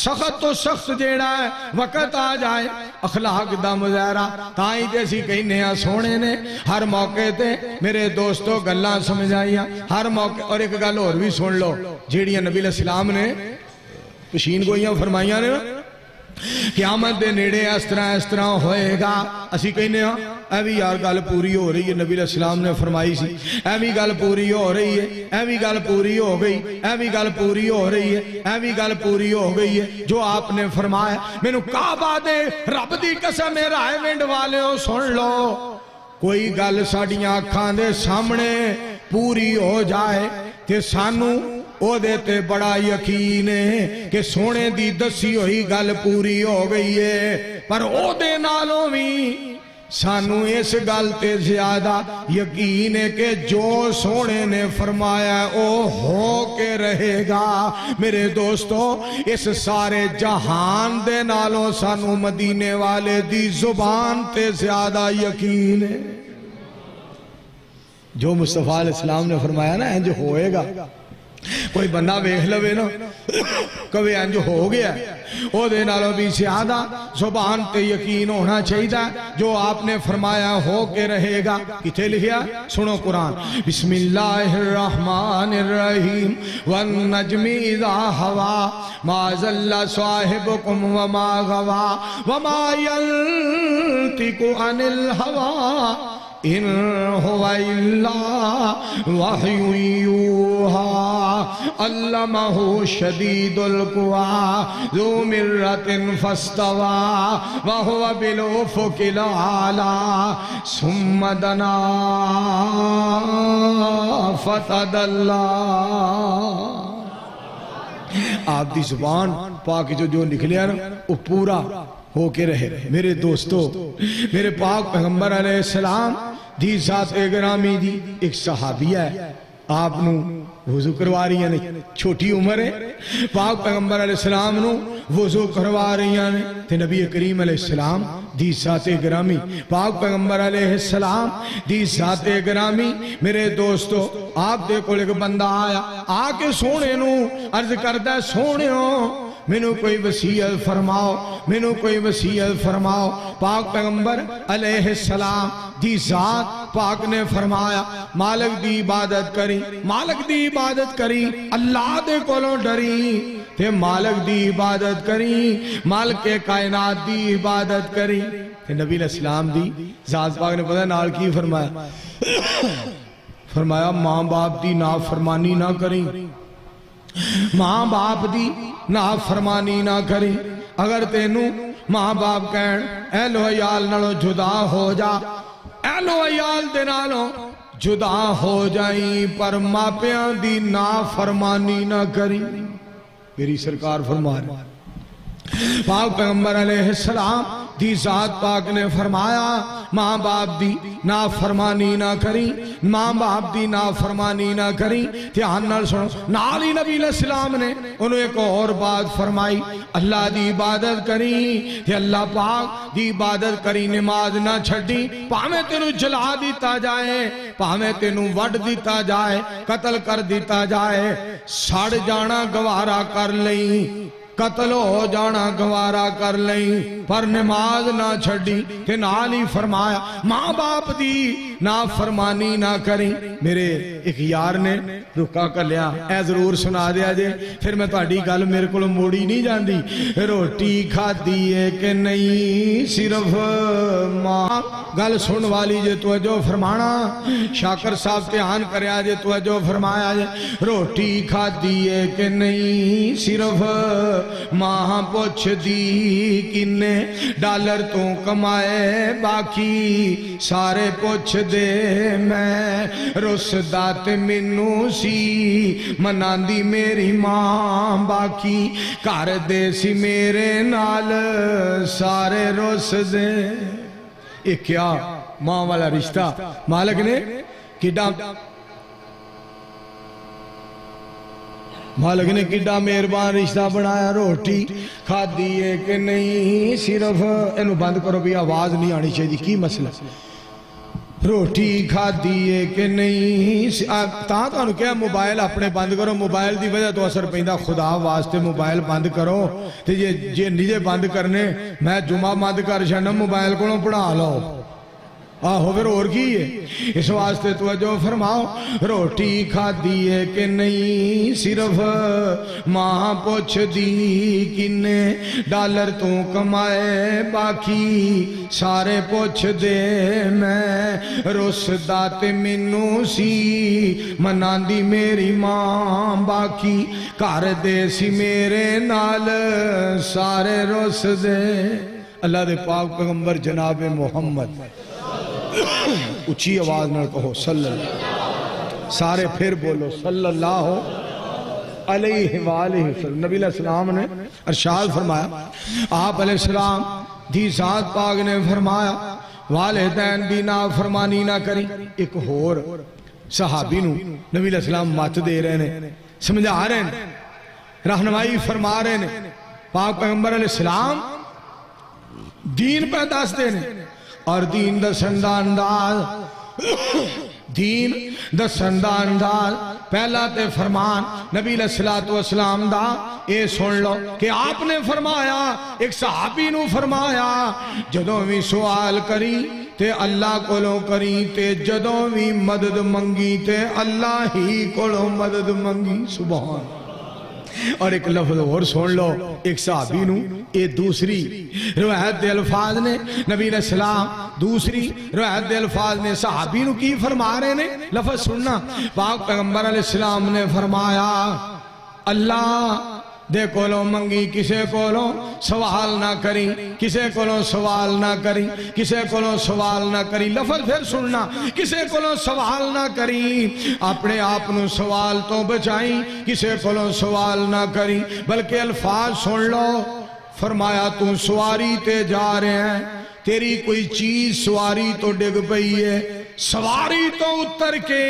سخت تو سخت جیڑا ہے وقت آ جائے اخلاق دا مظاہرہ۔ تائیں جیسی کہیں نیا سونے نے ہر موقع تے میرے دوستو گلاں سمجھائیاں، ہر موقع۔ اور ایک گل اور بھی سن لو جیڑیاں نبی علیہ السلام نے پشین گوئیاں فرمائیاں نے، قیامت دے نیڑے اس طرح ہوئے گا۔ اسی کہنے ہاں اے بھی یار گل پوری ہو رہی ہے، نبی علیہ السلام نے فرمائی سی، اے بھی گل پوری ہو رہی ہے، اے بھی گل پوری ہو گئی، اے بھی گل پوری ہو رہی ہے، اے بھی گل پوری ہو گئی ہے جو آپ نے فرمایا۔ میں نو کعبہ دے رب دی قسم رائے ونڈ والے ہو سن لو، کوئی گل ساڑیاں آنکھاں دے سامنے پوری ہو جائے تے سانو او دیتے بڑا یقین ہے کہ سونے دی دسی ہوئی گل پوری ہو گئی ہے، پر او دے نالوں بھی سانو اس گل تے زیادہ یقین ہے کہ جو سونے نے فرمایا او ہو کے رہے گا۔ میرے دوستو اس سارے جہان دے نالوں سانو مدینے والے دی زبان تے زیادہ یقین ہے۔ جو مصطفیٰ علیہ السلام نے فرمایا نا انج ہوئے گا، کوئی بندہ بیخ لوے نا کبھی انج ہو گیا، او دے نالوں بھی زیادہ زبان تے یقین ہونا چاہیے جو آپ نے فرمایا ہو کے رہے گا۔ کتے لکھیا سنو قرآن، بسم اللہ الرحمن الرحیم والنجم اذا ہوا ما ضل صاحبکم وما غوا وما ينطق عن الہوا ان هو الا وحی یوحی علمہ شدید القوی ذو مرۃ فاستوی وهو بالافق الاعلی ثم دنا فتدلی۔ آپ دی زبان پاک جو نکلیا نا وہ پورا ہو کے رہے۔ میرے دوستو میرے پاک پیغمبر علیہ السلام دی ذات گرامی دی ایک صحابیہ ہے، آپ نو وضو کروا رہی ہیں، چھوٹی عمر ہے، پاک پیغمبر علیہ السلام نو وضو کروا رہی ہیں تے نبی کریم علیہ السلام دی ذات گرامی پاک پیغمبر علیہ السلام دی ذات گرامی۔ میرے دوستو آپ دے کو ایک بندہ آیا آ کے سونے نو عرض کردہ سونےوں مینو کوئی وصیت فرماؤ، مینو کوئی وصیت فرماؤ۔ پاک پیغمبر علیہ السلام دی ذات پاک نے فرمایا مالک دی عبادت کری، مالک دی عبادت کری، اللہ دے کولوں ڈری تے مالک دی عبادت کری، مالک کائنات دی عبادت کری۔ تے نبی علیہ السلام دی ذات پاک نے پتہ نال کی فرمایا، فرمایا ماں باپ دی نافرمانی نہ کریں، ماں باپ دی نافرمانی نہ کریں۔ اگر تینوں ماں باپ کہن اہلو عیال نالوں جدا ہو جا، اہلو عیال دے نالوں جدا ہو جائیں، پر ماپیاں دی نافرمانی نہ کری۔ میری سرکار فرما رہے پاک پیغمبر علیہ السلام دی ذات پاک نے فرمایا ماں باپ دی نافرمانی نہ کری، ماں باپ دی نافرمانی نہ کری۔ دھیان نال سنو، نال ہی نبی علیہ السلام نے انہوں ایک اور بات فرمائی، اللہ دی عبادت کری تے اللہ پاک دی عبادت کری، نماز نہ چھڑی، پاہمیں تینوں جلا دیتا جائے، پاہمیں تینوں وڈ دیتا جائے، قتل کر دیتا جائے، سڑ جانا گوارا کر لئی، قتل ہو جانا گوارا کر لیں، پر نماز نہ چھڑی۔ کہ نال ہی فرمایا ماں باپ دی نافرمانی نہ کریں۔ میرے ایک یار نے رکا کر لیا، اے ضرور سنا دیا جے، پھر میں تہاڈی گل میرے کو موڑی نہیں جاندی۔ روٹی کھادی ہے کہ نہیں صرف ماں، گل سن والی جے توجہ فرمانا، شاکر صاحب دھیان کریا جے توجہ فرمایا جے، روٹی کھادی ہے کہ نہیں صرف ماں پوچھ دی، کنے ڈالر تو کمائے باقی سارے پوچھ دے، میں رسدات منو سی مناندی میری ماں، باقی کر دے سی میرے نال سارے رس دے۔ ایک کیا ماں والا رشتہ مالک نے کڈا مالک نے کڈا مہربان رشتہ بنایا۔ روٹی کھا دیئے کہ نہیں صرف، انہوں بند کرو بھی آواز نہیں آنی چاہیے، کی مسئلہ؟ روٹی کھا دیئے کہ نہیں، تاں کیا موبائل اپنے بند کرو، موبائل دی وجہ تو اثر پہندہ، خدا واسطے موبائل بند کرو، تو یہ نیجے بند کرنے، میں جمعہ بند کر شنم موبائل کو پڑھا لو، آہو پھر اور کی ہے؟ اس واسطے توجہ فرماؤ، روٹی کھا دیئے کہ نہیں صرف ماں پوچھ دی، کنے ڈالر تو کمائے باقی سارے پوچھ دے، میں رسدات منو سی مناندی میری ماں، باقی کر دے سی میرے نال سارے رس دے۔ اللہ دے پاک پیغمبر جناب محمد اچھی آواز نہ کہو صلی اللہ، سارے پھر بولو صلی اللہ علیہ وآلہ وسلم۔ نبی علیہ السلام نے ارشاد فرمایا، آپ علیہ السلام دی ذات پاک نے فرمایا والدین دی نافرمانی نہ کریں۔ ایک اور صحابی نو نبی علیہ السلام مات دے رہے ہیں، سمجھا رہے ہیں، رہنمائی فرما رہے ہیں۔ پاک پیغمبر علیہ السلام دین پہ دس دے رہے ہیں، اور دین دسندہ انداز، دین دسندہ انداز، پہلا تے فرمان نبی علیہ السلام دا اے سن لو کہ آپ نے فرمایا، ایک صحابی نو فرمایا، جدوں بھی سوال کری تے اللہ کولوں کری، تے جدوں بھی مدد منگی تے اللہ ہی کولوں مدد منگی۔ سبحان۔ اور ایک لفظ اور سن لو، ایک صحابی نو اے دوسری روایت دے الفاظ نے، نبی علیہ السلام دوسری روایت دے الفاظ نے صحابی نو کی فرما رہے نے، لفظ سننا، پاک پیغمبر علیہ السلام نے فرمایا اللہ دے کولوں منگی، کسے کولوں سوال نہ کری، کسے کولوں سوال نہ کری، کسے کولوں سوال نہ کری، لفظ پھر سننا، کسے کولوں سوال نہ کری، اپنے آپنوں سوال تو بچائیں، کسے کولوں سوال نہ کری، بلکہ الفاظ سن لو، فرمایا تو سواری تے جا رہے ہیں، تیری کوئی چیز سواری تو ڈگ پئی ہے، سواری تو اتر کے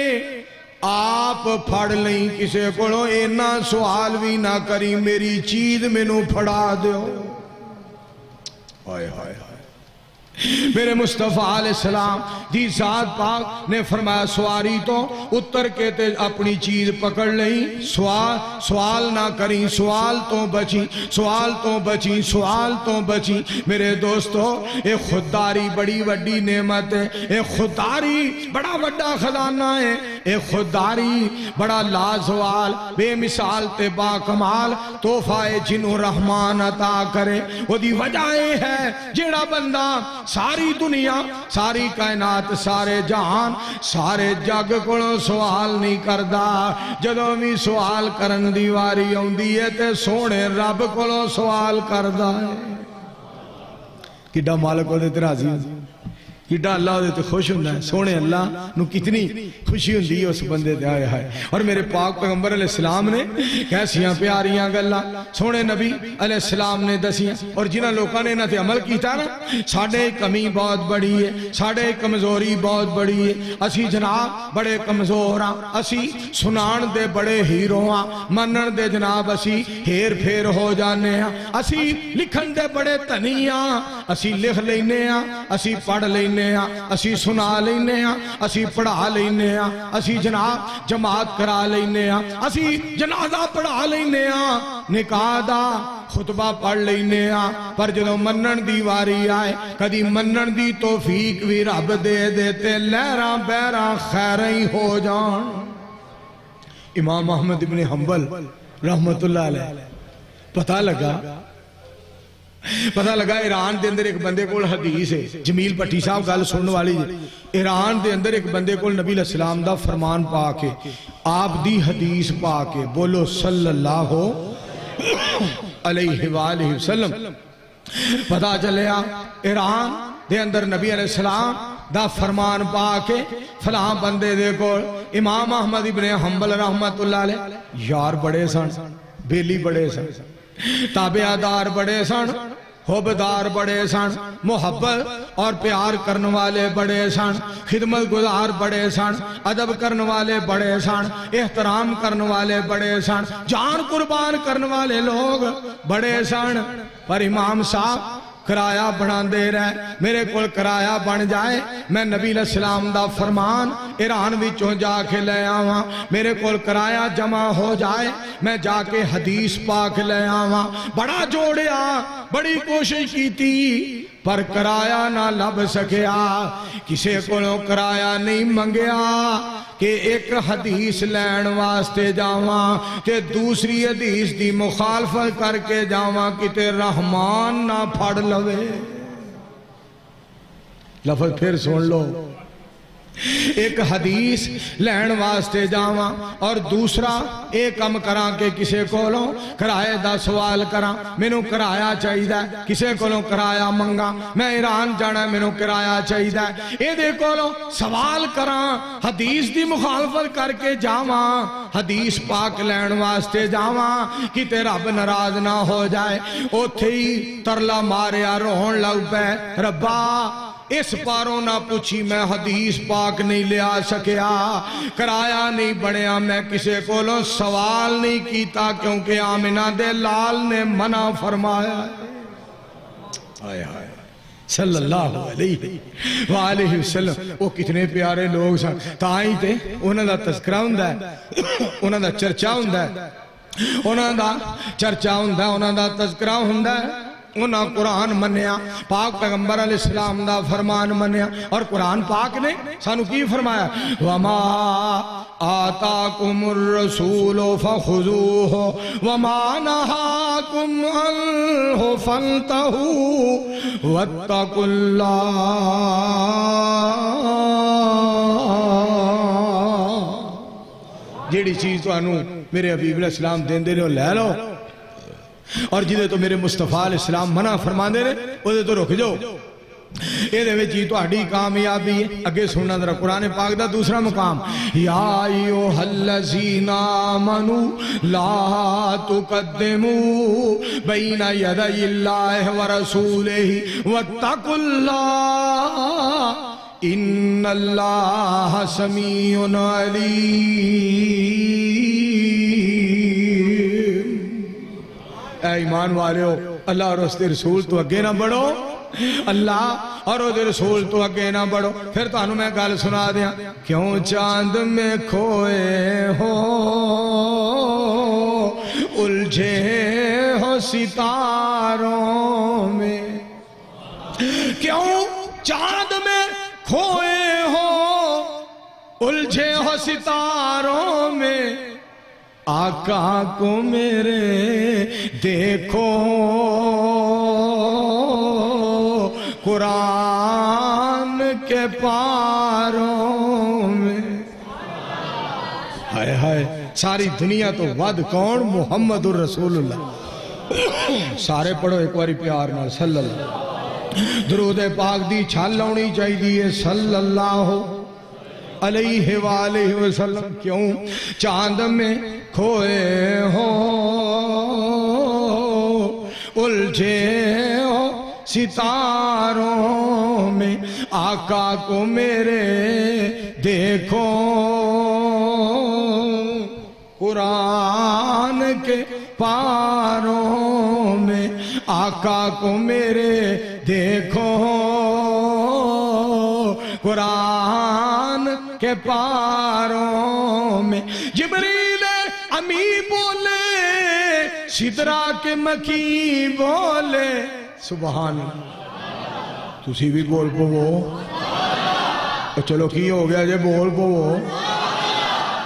آپ پھڑ لیں، کسے کولوں اینا سوال بھی نہ کری، میری چیز منو پھڑا دیو۔ آئے آئے آئے میرے مصطفیٰ علیہ السلام دی ذات پاک نے فرمایا سواری تو اتر کے تے اپنی چیز پکڑ لیں، سوال نہ کریں، سوال تو بچی، سوال تو بچی، سوال تو بچی۔ میرے دوستو، ایک خودداری بڑی وڈی نعمت ہے، ایک خودداری بڑا وڈا خزانہ ہے، ایک خودداری بڑا لازوال بے مثال تے با کمال تحفہ جنو رحمان عطا کرے۔ وہ دی وجہ ہے جیڑا بندہ ساری دنیا، ساری کائنات، سارے جہان، سارے جگ کو سوال نہیں کردا، جدوں بھی سوال کرن دی واری آندی ہے تے سونے رب کو سوال کردا ہے۔ کڈا مالک ہوتے تے راضی ہوں کڈا اللہ ہوتے خوش ہوندہ ہے سونے اللہ نو کتنی خوشی ہوندی ہے اس بندے دے آئے آئے اور میرے پاک پیغمبر علیہ السلام نے کیسیاں پیاریاں گلہ سونے نبی علیہ السلام نے دسیاں اور جنہ لوگوں نے انہاں تے عمل کیتا نا ساڑھے کمی بہت بڑی ہے ساڑھے کمزوری بہت بڑی ہے اسی جناب بڑے کمزور ہاں اسی سنان دے بڑے ہیرو ہاں منن دے جناب اسی ہیر پھیر ہو جانے ہاں اسی لکھن دے بڑے تنیاں اسی لکھ لینے ہاں اسی پڑھ لینے اسی سنا لینے ہاں اسی پڑھا لینے ہاں اسی جناب جماعت کرا لینے ہاں اسی جنازہ پڑھا لینے ہاں نکاح دا خطبہ پڑھ لینے ہاں پر جدو منن دی واری آئے کدی منن دی توفیق بھی رب دے دیتے لہراں بیراں خیریں ہو جان امام احمد ابن حنبل رحمت اللہ علیہ پتہ لگا ایران دے اندر ایک بندے کول حدیث ہے جمیل پٹھی صاحب گل سننے والی ایران دے اندر ایک بندے کول نبی علیہ السلام دا فرمان پا کے آپ دی حدیث پا کے بولو صلی اللہ علیہ وآلہ وسلم پتہ چلیا ایران دے اندر نبی علیہ السلام دا فرمان پا کے فلاں بندے دے کول امام احمد ابن حنبل رحمت اللہ علیہ یار بڑے سن بیلی بڑے سن تابعدار بڑے سن حبدار بڑے سن محبت اور پیار کرنے والے بڑے سن خدمت گزار بڑے سن ادب کرنے والے بڑے سن احترام کرنے والے بڑے سن جان قربان کرنے والے لوگ بڑے سن پر امام صاحب کرایہ بنا دے رہے میرے کول کرایہ بن جائے میں نبی علیہ السلام دا فرمان ایران وچوں جا کے لے آواں میرے کول کرایہ جمع ہو جائے میں جا کے حدیث پاک لے آواں بڑا جوڑیا بڑی کوشش کی تھی پر کرایہ نہ لب سکیا کسے کولوں کرایہ نہیں منگیا کہ ایک حدیث لین واسطے جاواں کہ دوسری حدیث دی مخالفت کر کے جاواں کہ رحمان نہ پھڑ لوے لفظ پھر سن لو ایک حدیث لین واسطے جاواں اور دوسرا ایک کم کراں کہ کسے کولوں کرایہ دا سوال کراں مینوں کرایہ چاہیدہ کسے کولوں کرایہ منگا میں ایران جانا مینوں کرایہ چاہیدہ اے دے کولوں سوال کراں حدیث دی مخالفت کر کے جاواں حدیث پاک لین واسطے جاواں کہ تے رب ناراض نہ ہو جائے اوتھے ہی ترلا ماریا روہن لگ پے ربا اس پاروں نہ پوچھی میں حدیث پاک نہیں لیا سکیا کرایہ نہیں بڑھیا میں کسے کولوں سوال نہیں کیتا کیونکہ آمنہ دے لال نے منع فرمایا آئے آئے صلی اللہ علیہ وآلہ وسلم وہ کتنے پیارے لوگ سن تائیں تے انہوں دا تذکرہ ہوندہ ہے انہوں دا چرچہ ہوندہ ہے انہوں دا چرچہ ہوندہ ہے انہوں دا تذکرہ ہوندہ ہے انہاں قرآن منیا پاک پیغمبر علیہ السلام دا فرمان منیا اور قرآن پاک نے سانو کی فرمایا وَمَا آتَاكُمُ الرَّسُولُ فَخُذُوهُ وَمَا نَهَاكُمْ عَنْهُ فَانْتَهُوا وَاتَّقُوا اللَّهَ جیڑی چیز تو انہوں میرے حبیب علیہ السلام دین دے لے لو اور جدے تو میرے مصطفیٰ علیہ السلام منع فرمان دے رہے وہ دے تو رکھ جو اے دے وچ تو اڈی کامیابی ہے اگے سننا ذرا قرآن پاک دا دوسرا مقام یا ایوہ الذین آمنوا لا تقدموا بین یدی اللہ ورسولہ واتقوا اللہ ان اللہ سمیع علیم اے ایمان والے ہو اللہ اور اس دے رسول تو اگے نہ بڑھو اللہ اور اس دے رسول تو اگے نہ بڑھو پھر تو انہوں میں گال سنا دیا کیوں چاند میں کھوئے ہو الجھے ہو ستاروں میں کیوں چاند میں کھوئے ہو الجھے ہو ستاروں میں آقا کو میرے دیکھو قرآن کے پاروں میں ہائے ہائے ساری دنیا تو ود کون محمد الرسول اللہ سارے پڑھو ایک باری پیار نہ صلی اللہ درود پاک دی چھال لونی چاہیے صلاللہ علیہ وآلہ وسلم. کیوں چاند میں کھوئے ہو الجھے ہو ستاروں میں آقا کو میرے دیکھو قرآن کے پاروں میں آقا کو میرے دیکھو قرآن کے پاروں میں. جبریل امی بولے سدرا کے مکی بولے سبحان اللہ. تسی بھی بول پو چلو کی ہو گیا جے بول پو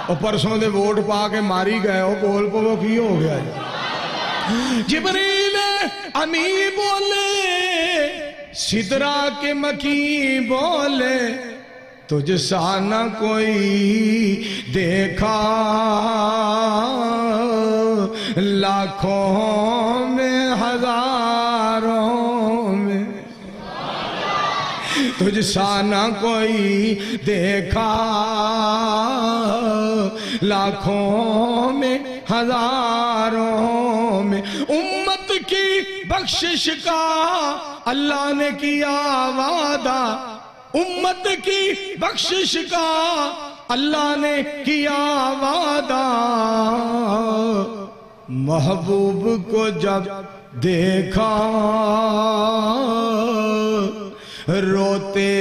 اور پرسوں دے ووٹ پا کے ماری گئے ہو بول پو کی ہو گیا جے. جبریل امی بولے سدرا کے مکی بولے تجھ سا نہ کوئی دیکھا لاکھوں میں ہزاروں میں تجھ سا نہ کوئی دیکھا لاکھوں میں ہزاروں میں. امت کی بخشش کا اللہ نے کیا وعدہ امت کی بخشش کا اللہ نے کیا وعدہ محبوب کو جب دیکھا روتے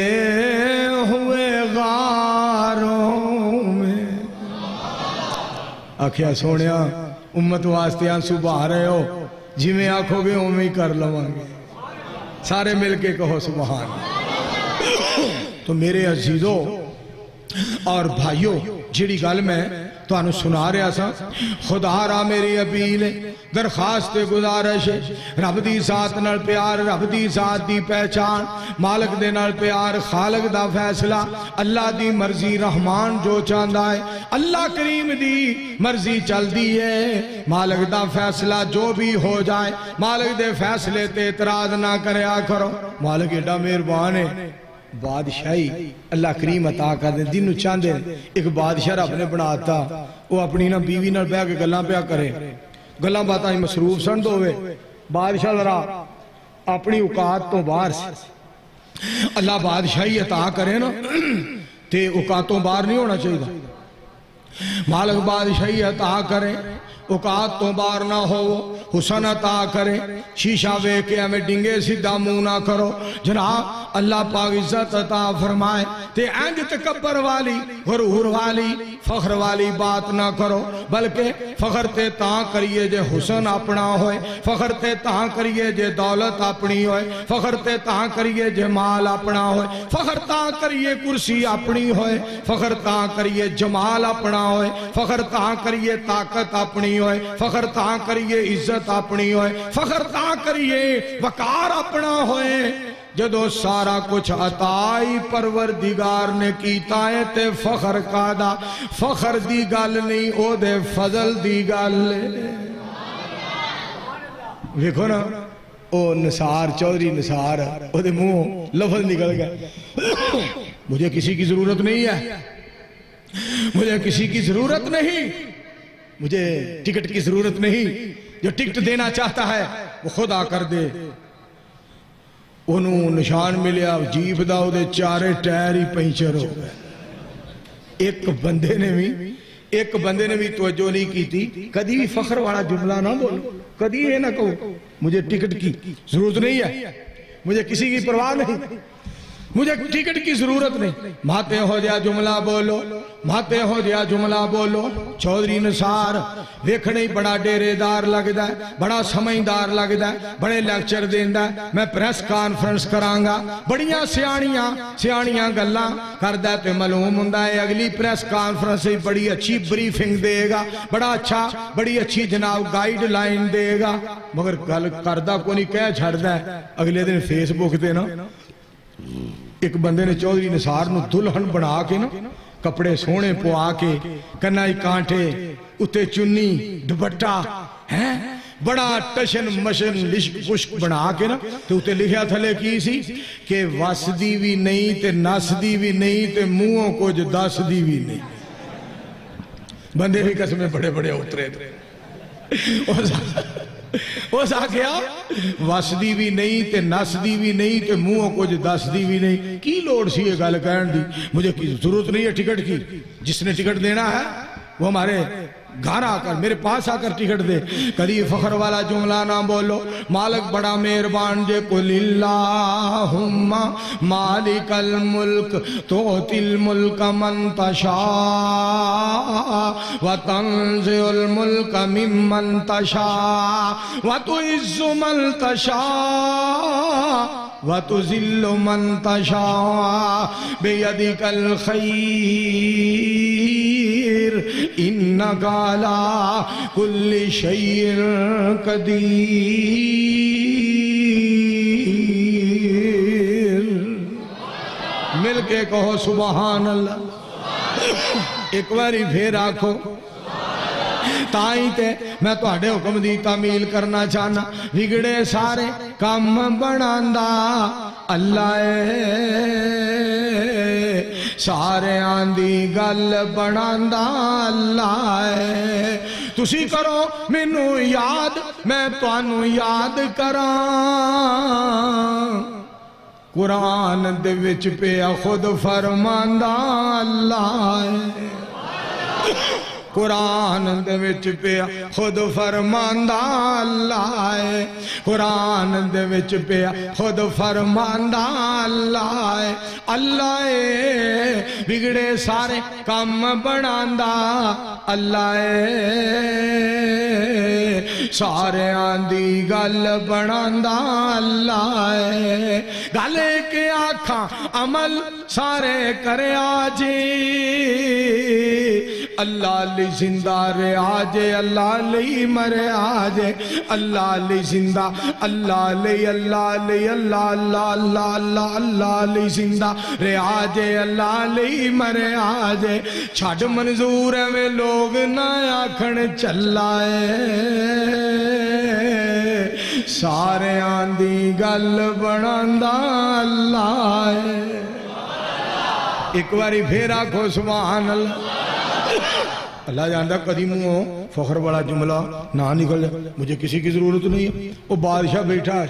ہوئے غاروں میں. آکھیا سونیا امت واسطے آنسو بہا رہے ہو جی میں آنکھو گے ہی کر لواں گے سارے مل کے کہو سبحان. تو میرے عزیزوں اور بھائیوں جڑی گل میں تو انہوں سنا رہا سا خدا را میری اپیل درخواست گزارش رب دی ذات نال پیار رب دی ذات دی پہچان مالک دے نال پیار خالق دا فیصلہ اللہ دی مرضی رحمان جو چاندہ ہے اللہ کریم دی مرضی چل دی ہے مالک دا فیصلہ جو بھی ہو جائے مالک دے فیصلے تے اعتراض نہ کریا کرو. مالک ایڈا مہربان ہے بادشاہی اللہ کریم عطا کر دیں دن چاندے ایک بادشاہ رب نے بناتا وہ اپنی نا بیوی نال بیٹھ کے گلاں پیا کرے گلاں باتاں ہی مصروف سن ہوئے بادشاہ لرا اپنی اوقات تو باہر سے اللہ بادشاہی عطا کرے نا تے اوقاتوں باہر نہیں ہونا چاہیے. مالک بادشاہی عطا کرے اوقات تو باہر نہ ہو حسن عطا کرے شیشہ بے کے ہمیں ڈنگے سیدھا منہ نہ کرو جناب اللہ پاک عزت عطا فرمائے تے انج تکبر والی غرور والی فخر والی بات نہ کرو بلکہ فخر تے تاں کریے جے حسن اپنا ہوئے فخر تے تاں کریے جے دولت اپنی ہوئے فخر تے تاں کریے جے مال اپنا ہوئے فخر تاں کریے کرسی اپنی ہوئے فخر تاں کریے جمال اپنا ہوئے فخر تاں کریے طاقت اپنی ہوئے فخر تاں کریے عزت اپنی ہوئے فخر تاں کریے وقار اپنا ہوئے جدو سارا کچھ عطائی پروردگار نے کیتا ہے تے فخر کا دا فخر دی گل نہیں او دے فضل دی گل ویکھو نا او نثار چودھری نثار او دے منہ لفظ نکل گیا مجھے کسی کی ضرورت نہیں ہے مجھے کسی کی ضرورت نہیں مجھے ٹکٹ کی ضرورت نہیں جو ٹکٹ دینا چاہتا ہے وہ خود آ کر دے انہوں نشان ملیا جیب دا دے چارے ٹائر ہی پنچر ہو گئے ایک بندے نے بھی توجہ نہیں کی تھی کدی بھی فخر والا جملہ نہ بولو کدی یہ نہ کہو مجھے ٹکٹ کی ضرورت نہیں ہے مجھے کسی کی پرواہ نہیں مجھے ٹکٹ کی ضرورت نہیں ماتے ہو جیا جملہ بولو ماتے ہو جیا جملہ بولو چودھری نثار ویکھنے ہی بڑا ڈیرے دار لگ دا ہے بڑا سمجھدار لگ دا ہے بڑے لیکچر دین دا ہے میں پریس کانفرنس کرانگا بڑیاں سیانیاں گلاں کر دا ہے تو معلوم ہوندا ہے اگلی پریس کانفرنس ہی بڑی اچھی بریفنگ دے گا بڑا اچھا بڑی اچھی جناب گائیڈ لائن دے گا مگر گل کردہ کو نہیں کہہ چھڑ دا ہے اگلے دن فیس بک دے نا ایک بندے نے چودھری نثار نو دلہن بنا کے نا کپڑے سونے پوا کے کنائی کانٹے اتے چنی دوپٹہ بڑا ٹشن مشن لشک پشک بنا کے نا تو تے لکھیا تھلے کی سی کہ وس دی بھی نہیں تے نس دی بھی نہیں تے منہوں کچھ دس دی بھی نہیں. بندے بھی قسمیں بڑے بڑے اترے تھے. اس آگیا وس دی بھی نہیں تے نس دی بھی نہیں تے منہوں کچھ دس دی بھی نہیں. کی لوڑ سی یہ گل کہن دی؟ مجھے ضرورت نہیں ہے ٹکٹ کی. جس نے ٹکٹ دینا ہے وہ ہمارے گھر آ کر میرے پاس آ کر ٹکٹ دے. کبھی فخر والا جملہ نہ بولو. مالک بڑا مہربان جے قل اللہم مالک الملک تؤتی الملک من تشاء وتنزع الملک ممن تشاء وتعز من تشاء وتذل من تشاء بیدک الخیر انک علی کل شیء قدیر. مل کے کہو سبحان اللہ. ایک باری پھر آکھو. تائیں تے میں تو اڈے حکم دی تعمیل کرنا چاہنا. بگڑے سارے کام بناندا اللہ سارے آندی گل بناندا اللہ. تسی کرو مینوں یاد میں تانوں یاد کراں. قرآن دے وچ پیا خود فرماندا اللہ. قرآن دے وچ پیا خود فرماندا اللہ. قرآن دے وچ پیا خود فرماندا اللہ. اللہ بگڑے سارے کام بناندا اللہ. سارے آندی گل بناندا اللہ. گلے کے آکھاں عمل سارے کرے آجے اللہ لی زندہ رے آجے اللہ لی مرے آجے اللہ لی زندہ اللہ لی اللہ لی اللہ اللہ اللہ اللہ اللہ لی زندہ رے آجے اللہ لی مرے آجے. چھڑ منظور میں لوگ نہ آکھن چلائے سارے آندی گل بناندا اللہ. ایک باری پھر آکھو سبحان اللہ. اللہ جانتا کدی منہوں فخر والا جملہ نہ نکل جائے. مجھے کسی کی ضرورت نہیں ہے. وہ بادشاہ بیٹھا ہے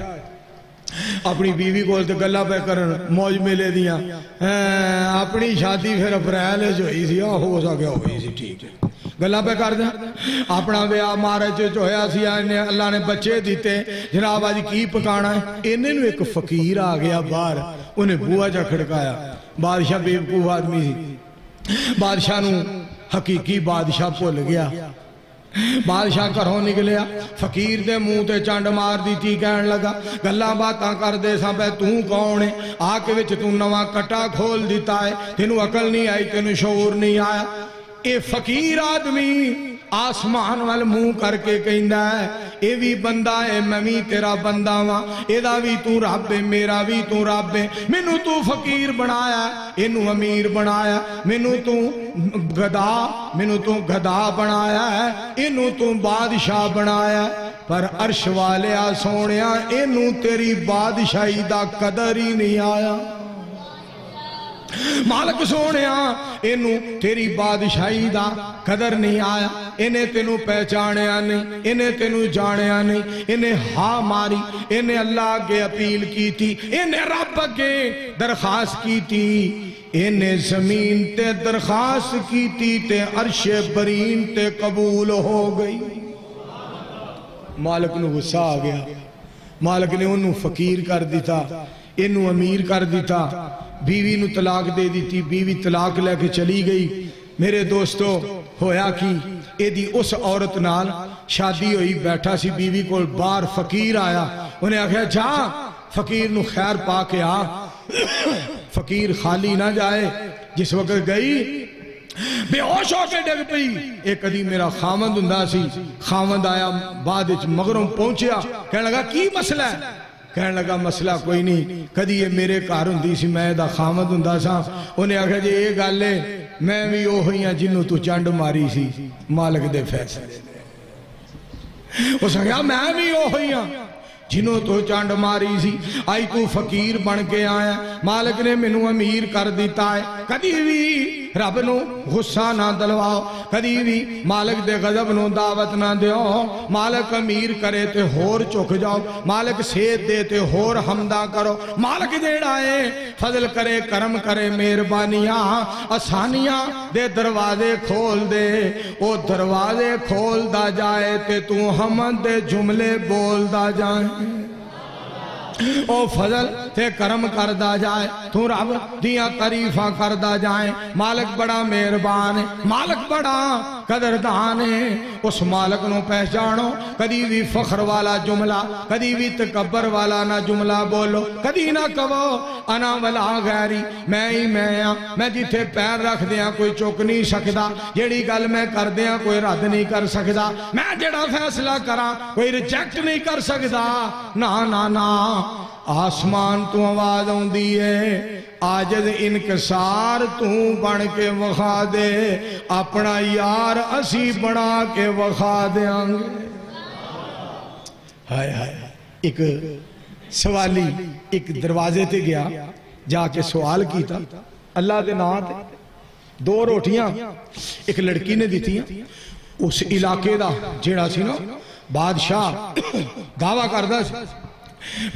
اپنی بیوی کو گلہ پہ کرن موج میلے دیاں. اپنی شادی پھر اپریل جو ہوئی سی ہو سکیا ہوئی سی ٹھیک ہے گلہ پہ کر دیں. اپنا بیاہ مارے جو ہویا سی اللہ نے بچے دیتے. جناب آج کی پکانا ہے؟ انہیں ایک فقیر آ گیا باہر. انہیں بوا جا کھڑکایا. بادشاہ بیوقوف آدمی سی. بادشاہ نو حقیقی بادشاہ بھول گیا. بادشاہ گھروں نکلیا فقیر دے منہ تے چانڈ مار دیتی. کہن لگا گلاں باتاں کر دے ساں پہ توں کون ہے؟ آ کے وچ توں نواں کٹا کھول دیتا ہے. تینوں عقل نہیں آئی تینوں شعور نہیں آیا. اے فقیر آدمی آسمان وال منہ کر کے کہندا ہے اے بھی بندہ ہے میں بھی تیرا بندہ ہاں. ایدا بھی تو رب ہے میرا بھی تو رب ہے. مینوں تو فقیر بنایا اینوں امیر بنایا. مینوں تو گدا بنایا ہے اینوں تو بادشاہ بنایا. پر عرش والیا سونیا اینوں تیری بادشاہی دا قدر ہی نہیں آیا. مالک سونیا اینوں تیری بادشاہی دا قدر نہیں آیا. انہیں تینوں پہچانیا نہیں انہیں تینوں جانیا نہیں. انہیں ہاں ماری انہیں اللہ کے اپیل کی تھی. انہیں رب کے درخواست کی تھی. انہیں زمین تے درخواست کی تھی تے عرش برین تے قبول ہو گئی. مالک نے غصہ آ گیا. مالک نے انہوں فقیر کر دیتا انہوں امیر کر دیتا. بیوی نو طلاق دے دیتی. بیوی طلاق لے کے چلی گئی. میرے دوستو ہویا کی اے دی اس عورت نال شادی ہوئی. بیٹھا سی بیوی کو بار فقیر آیا. انہیں آگیا جا فقیر نو خیر پا کے آ. فقیر خالی نہ جائے. جس وقت گئی بے ہوش ہو کے ڈگ پئی. ایک کدی میرا خامند ہوندا سی. خامند آیا بعد مغرب پہنچیا. کہنے لگا کی مسئلہ ہے؟ کہنے لگا مسئلہ کوئی نہیں. کدی یہ میرے کار ہوندی سی میں دا خامد ہوندا سا. انہیں آکھا جی یہ گل ہے میں بھی وہ ہوئی ہاں جنوں تو چانڈ ماری سی. مالک دے فیصلے اس کہا میں بھی وہی ہاں جنہوں تو چانڈ ماری سی آئی تو فقیر بن کے آیا مالک نے منو امیر کر دیتا ہے کدی بھی رب نو غصہ نہ دلواؤ کدی بھی مالک دے غضب نو دعوت نہ دیو مالک امیر کرے تے ہور چک جاؤ مالک سید دے تے ہور حمدہ کرو مالک جیڑا ہے فضل کرے کرم کرے مہربانیاں آسانیاں دے دروازے کھول دے او دروازے کھول دا جائے تے تو حمد دے جملے بول دا جائے او فضل تے کرم کردہ جائے تو رب دیاں تعریفاں کردہ جائیں مالک بڑا مہربان ہے مالک بڑا قدردان ہے اس مالک نو پہچانو کدی بھی فخر والا جملہ کدی بھی تکبر والا نہ جملہ بولو کدی نہ کہو انا ولا غیری میں ہی میں جتھے پیر رکھ دیاں کوئی چک نہیں سکدا جیڑی گل میں کر دیاں کوئی رد نہیں کر سکدا میں جیڑا فیصلہ کرا کوئی ریجیکٹ نہیں کر سکدا نا آسمان تو آواز ہوں دیئے آجد انکسار تو بن کے وخا دے اپنا یار اسی بنا کے وخا دے آنگے ہائے ہائے ایک سوالی ایک دروازے تے گیا جا کے سوال کیتا اللہ دے نام تے 2 روٹیاں ایک لڑکی نے دیتی ہیں اس علاقے دا جیڑا سی نا بادشاہ دعویٰ کردہ سی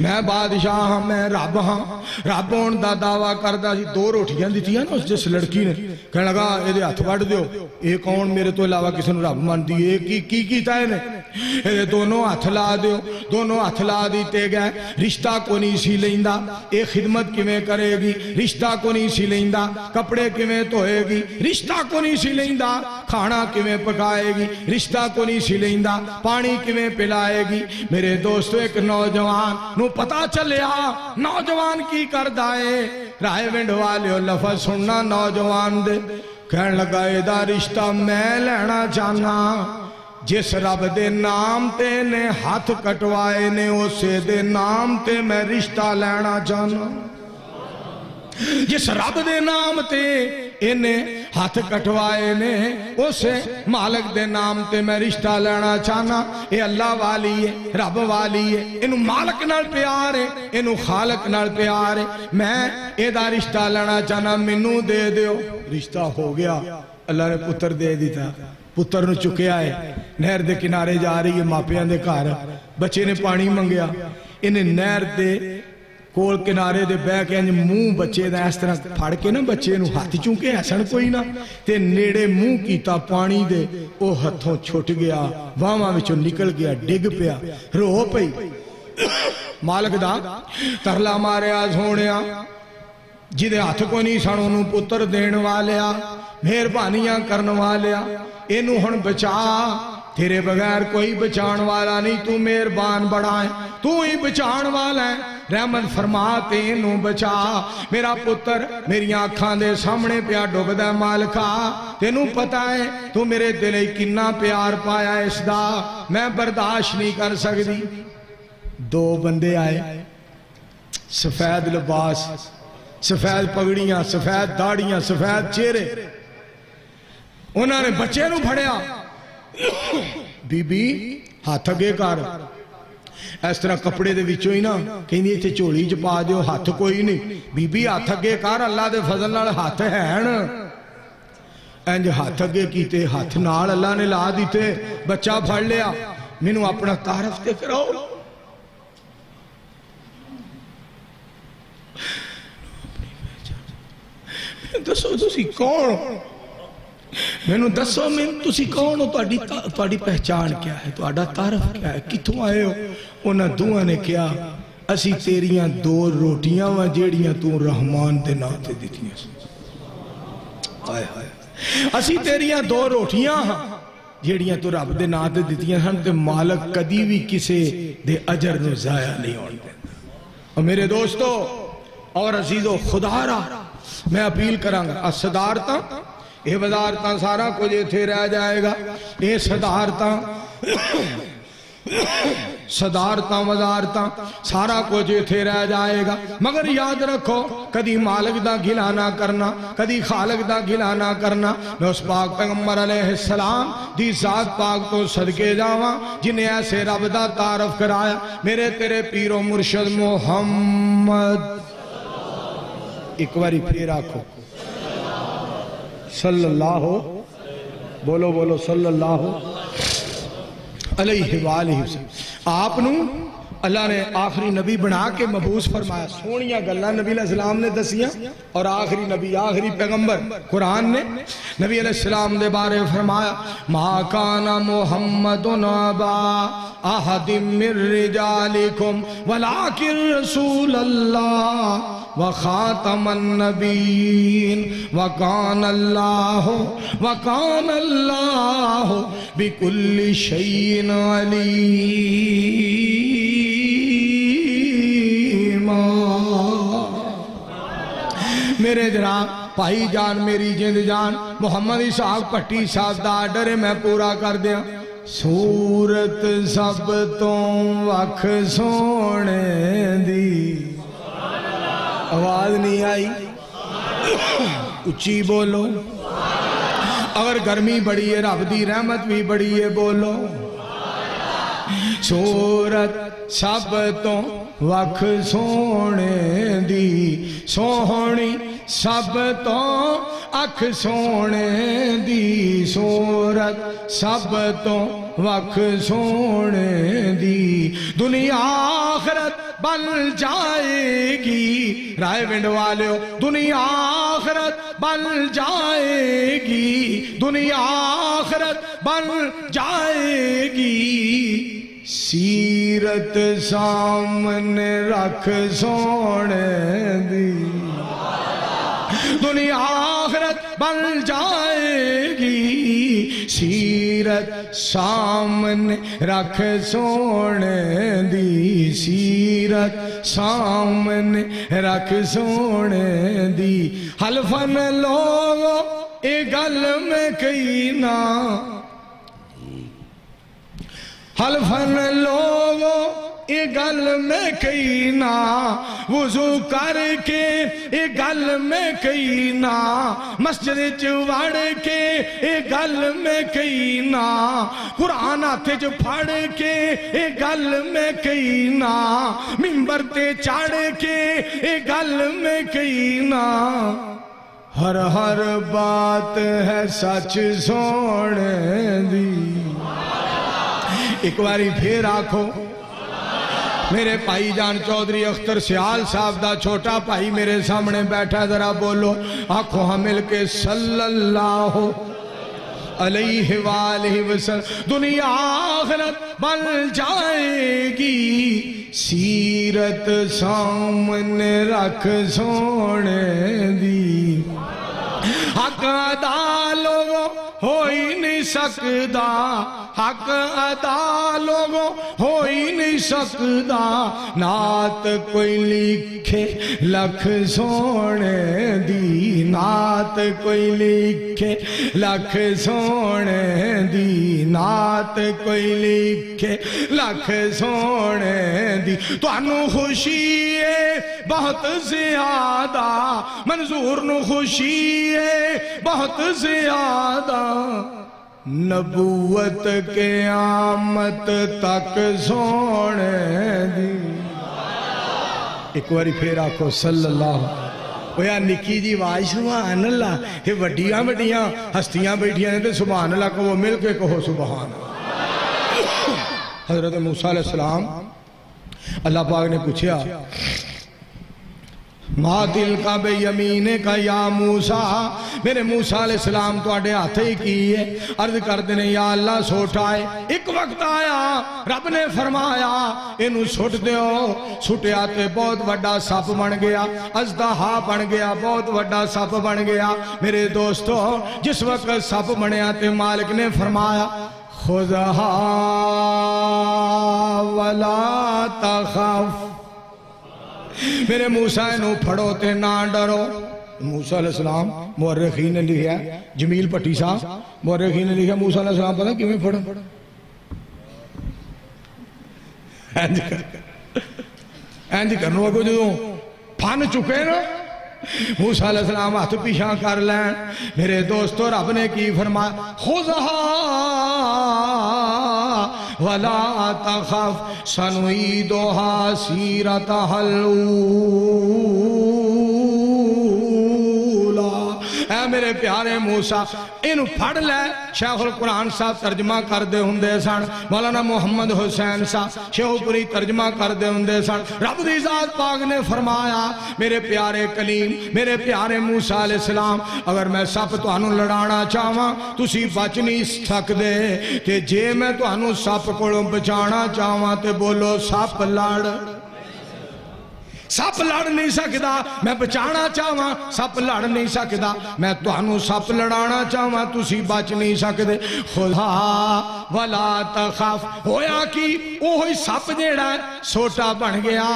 میں بادشاہ ہاں میں رب ہاں رب ہون دا دعویٰ کردہ سی 2 روٹیاں دیتی ہیں نا اس جس لڑکی نے کہنے لگا یہ دے ہاتھ بڑھ دیو یہ کون میرے تو علاوہ کسی نے رب مان دی یہ کی کیتا ہے یہ دونوں ہاتھ لا دیو دونوں ہاتھ لا دیتے گئے رشتہ کو نہیں سی لیندہ یہ خدمت کیویں کرے گی رشتہ کو نہیں سی لیندہ کپڑے کیویں دھوئے گی رشتہ کو نہیں سی لیندہ کھانا کیویں پکائے گی رشتہ کو نہیں سی لیندہ پانی کیویں پلائے گی میرے دوستو ایک نوجوان نو پتا چلیا نوجوان کی کردائے رائے ونڈ والے لفظ سننا نوجوان دے کہنے لگا ایدہ رشتہ میں لینا چاہنا جس رب دے نام تے نے ہاتھ کٹوائے نے اسے دے نام تے میں رشتہ لینا چاہنا جس رب دے نام تے انہیں ہاتھ کٹوائے نے اسے مالک دے نام تے میں رشتہ لینا چاہنا اے اللہ والی ہے رب والی ہے انہوں مالک نال پیار ہے انہوں خالق نال پیار ہے میں اے دا رشتہ لینا چاہنا منو دے دیو رشتہ ہو گیا اللہ نے پتر دے دیتا پتر نو چکے آئے نہر دے کنارے جا رہی ہے ماپیاں دے کار بچے نے پانی منگیا انہیں نہر دے کول کنارے دے بے کے انج منہ بچے دا اس طرح پھاڑ کے نا بچے نو ہاتھ چونکے ایسن کوئی نا تے نیڑے منہ کیتا پانی دے او ہتھوں چھوٹ گیا واما وچوں نکل گیا ڈگ پیا رو پئی مالک دا ترلا مارے آج ہونیا جدے ہاتھ کو نہیں سانو نو پتر دین والیا مہربانیاں کرن والیا اینو ہن بچا تیرے بغیر کوئی بچان والا نہیں تو مہربان بڑا ہے تو ہی بچان والا ہے رحمت فرما تینوں بچا میرا پتر میری آنکھاں دے سامنے پیا ڈوب دے مالکا تینوں پتا ہے تو میرے دلے کنا پیار پایا اس دا میں برداشت نہیں کر سکتی 2 بندے آئے سفید لباس سفید پگڑیاں سفید داڑیاں سفید چہرے انہوں نے بچے نو پھڑیا بی بی ہاتھ اگے کر اس طرح کپڑے دے وچوں ہی نا کہیں دی اتھے چولی جپا دیو ہاتھ کوئی نہیں بی بی ہاتھ اگے کر اللہ دے فضل نال ہاتھ ہیں انج ہاتھ اگے کیتے ہاتھ نال اللہ نے لا دیتے بچہ پھڑ لیا مینوں اپنا تعارف تے کراؤ دسو تسی کون مینوں دسو میں تسی کون ہو تہاڈی پہچان کیا ہے تہاڈا تعارف کیا ہے کتھوں آئے ہو انہاں دوہاں نے کیا اسی تیریاں 2 روٹیاں وا جیڑیاں تو رحمان دے نام تے دتیاں ہائے ہائے اسی تیریاں 2 روٹیاں ہاں جیڑیاں تو رب دے نام تے دتیاں ہن تے مالک کدی بھی کسے دے اجر نو ضائع نہیں ہون دیندا اور میرے دوستو اور عزیزو خدا را میں اپیل کراں گا صدارتاں یہ وزارتاں سارا کچھ تھے رہ جائے گا یہ صدارتاں صدارتاں وزارتاں سارا کچھ ایتھے رہ جائے گا، مگر یاد رکھو کدی مالک دا گلا نہ کرنا، کدی خالق دا گلا نہ کرنا۔ میں اس پاک پیغمبر علیہ السلام دی ذات پاک تو صدقے جاواں جنہیں ایسے رب دا تعارف کرایا، میرے تیرے پیر و مرشد محمد، ایک باری پھر آکھو صلی اللہ، بولو بولو صلی اللہ علیہ وآلہ وسلم۔ آپ نو اللہ نے آخری نبی بنا کے مبعوث فرمایا، سونیاں گلاں نبی علیہ السلام نے دسیاں، اور آخری نبی آخری پیغمبر قرآن نے نبی علیہ السلام دے بارے فرمایا، ما کان محمد ابا احد من رجالکم ولکن رسول اللہ وخاتم النبیین وکان اللہ بکل شیء علیم۔ میرے جناب بھائی جان، میری جند جان، محمد اسحاق پٹی صاحب دا آرڈر ہے میں پورا کر دیا۔ صورت سب تو وکھ سونے دی، آواز نہیں آئی، اچھی بولو، اگر گرمی بڑی ہے رب دی رحمت بھی بڑی ہے، بولو صورت سب تو وکھ سونے دی، سونی سب تو اکھ سونے دی، صورت سب تو وکھ سونے دی، دنیا آخرت بن جائے گی، رائے ونڈ والیو، دنیا آخرت بن جائے گی، دنیا آخرت بن جائے گی، سیرت سامنے رکھ سونے دی، دنیا آخرت بن جائے گی، سیرت سامنے رکھ سونے دی، سیرت سامنے رکھ سونے دی، حلفن لوگو اے گل میں کئی نا، حلفن لوگو اے گل میں کئی نا، وضو کر کے اے گل میں کئی نا، مسجد چوڑ کے اے گل میں کئی نا، قرآن ہاتھ چ پھڑ کے اے گل میں کئی نا، منبر تے چڑھ کے اے گل میں کئی نا، ہر ہر بات ہے سچ سونے دی۔ ایک باری پھر آکھو، میرے بھائی جان چودھری اختر سیال صاحب دا چھوٹا بھائی میرے سامنے بیٹھا، ذرا بولو، آنکھوں ہم مل کے صلی اللہ علیہ وآلہ وسلم، دنیا آخرت بن جائے گی، سیرت سامنے رکھ سونے دی، حق ادا لوگوں ہو ہی نہیں سکتا، حق ادا لوگوں ہو ہی نہیں سکتا، نعت کوئی لکھے لکھ سونے دی، نعت کوئی لکھے لکھ سونے دی، نعت کوئی لکھے لکھ سونے دی، تو انو خوشی ہے بہت زیادہ، منظور نو خوشی ہے بہت زیادہ، نبوت قیامت تک سونے دی۔ ایک باری پھر آکھو صلی اللہ، وہ یا نکی جی واج سبحان اللہ، یہ وڈیاں وڈیاں ہستیاں بیٹھیاں نے سبحان اللہ کو وہ مل کے کہو سبحان اللہ۔ حضرت موسیٰ علیہ السلام اللہ پاک نے پوچھا، ما دل کا بے یمینے کا یا موسیٰ، میرے موسیٰ علیہ السلام تو آڑے آتے ہی کی ہے، عرض کر دینے یا اللہ سوٹائے، ایک وقت آیا رب نے فرمایا انہوں سوٹ دیو، سوٹے آتے بہت وڈا سپ بن گیا، ازدہا بن گیا، بہت وڈا سپ بن گیا۔ میرے دوستو جس وقت سپ بنے آتے مالک نے فرمایا خذہا ولا تخف، میرے موسیٰ انہوں پھڑو تے نہ ڈرو۔ موسیٰ علیہ السلام مورخین نے لکھا جمیل پٹی صاحب مورخین نے لکھا موسیٰ علیہ السلام پتہ کیوں میں پھڑو، اینج کرنو اگو جو پھن چکے نا موسیٰ علیہ السلام ہاتھ پیشاں کر لین میرے دوستو رب نے کی فرمایا خُذْهَا وَلَا تَخَفْ سَنُعِيدُهَا سِيرَتَهَا الْأُولَى اے میرے پیارے موسیٰ انہوں پڑھ لے شیخ القرآن صاحب ترجمہ کر دے ہندے سن مولانا محمد حسین صاحب شیخ پوری ترجمہ کر دے ہندے سن رب دی ذات پاک نے فرمایا میرے پیارے کلیم میرے پیارے موسیٰ علیہ السلام اگر میں سپ تو انہوں لڑانا چاہواں تُسی بچ نہیں سک دے کہ جے میں تو انہوں سپ کو بچانا چاہواں تے بولو سپ لڑ سپ لڑ نہیں سکدا میں بچانا چاہواں سپ لڑ نہیں سکدا میں تہانوں سپ لڑانا چاہواں تسی بچ نہیں سکدے خُذْهَا وَلَا تَخَفْ ہویا کی اوہی سپ جیڑا ہے سوٹا بن گیا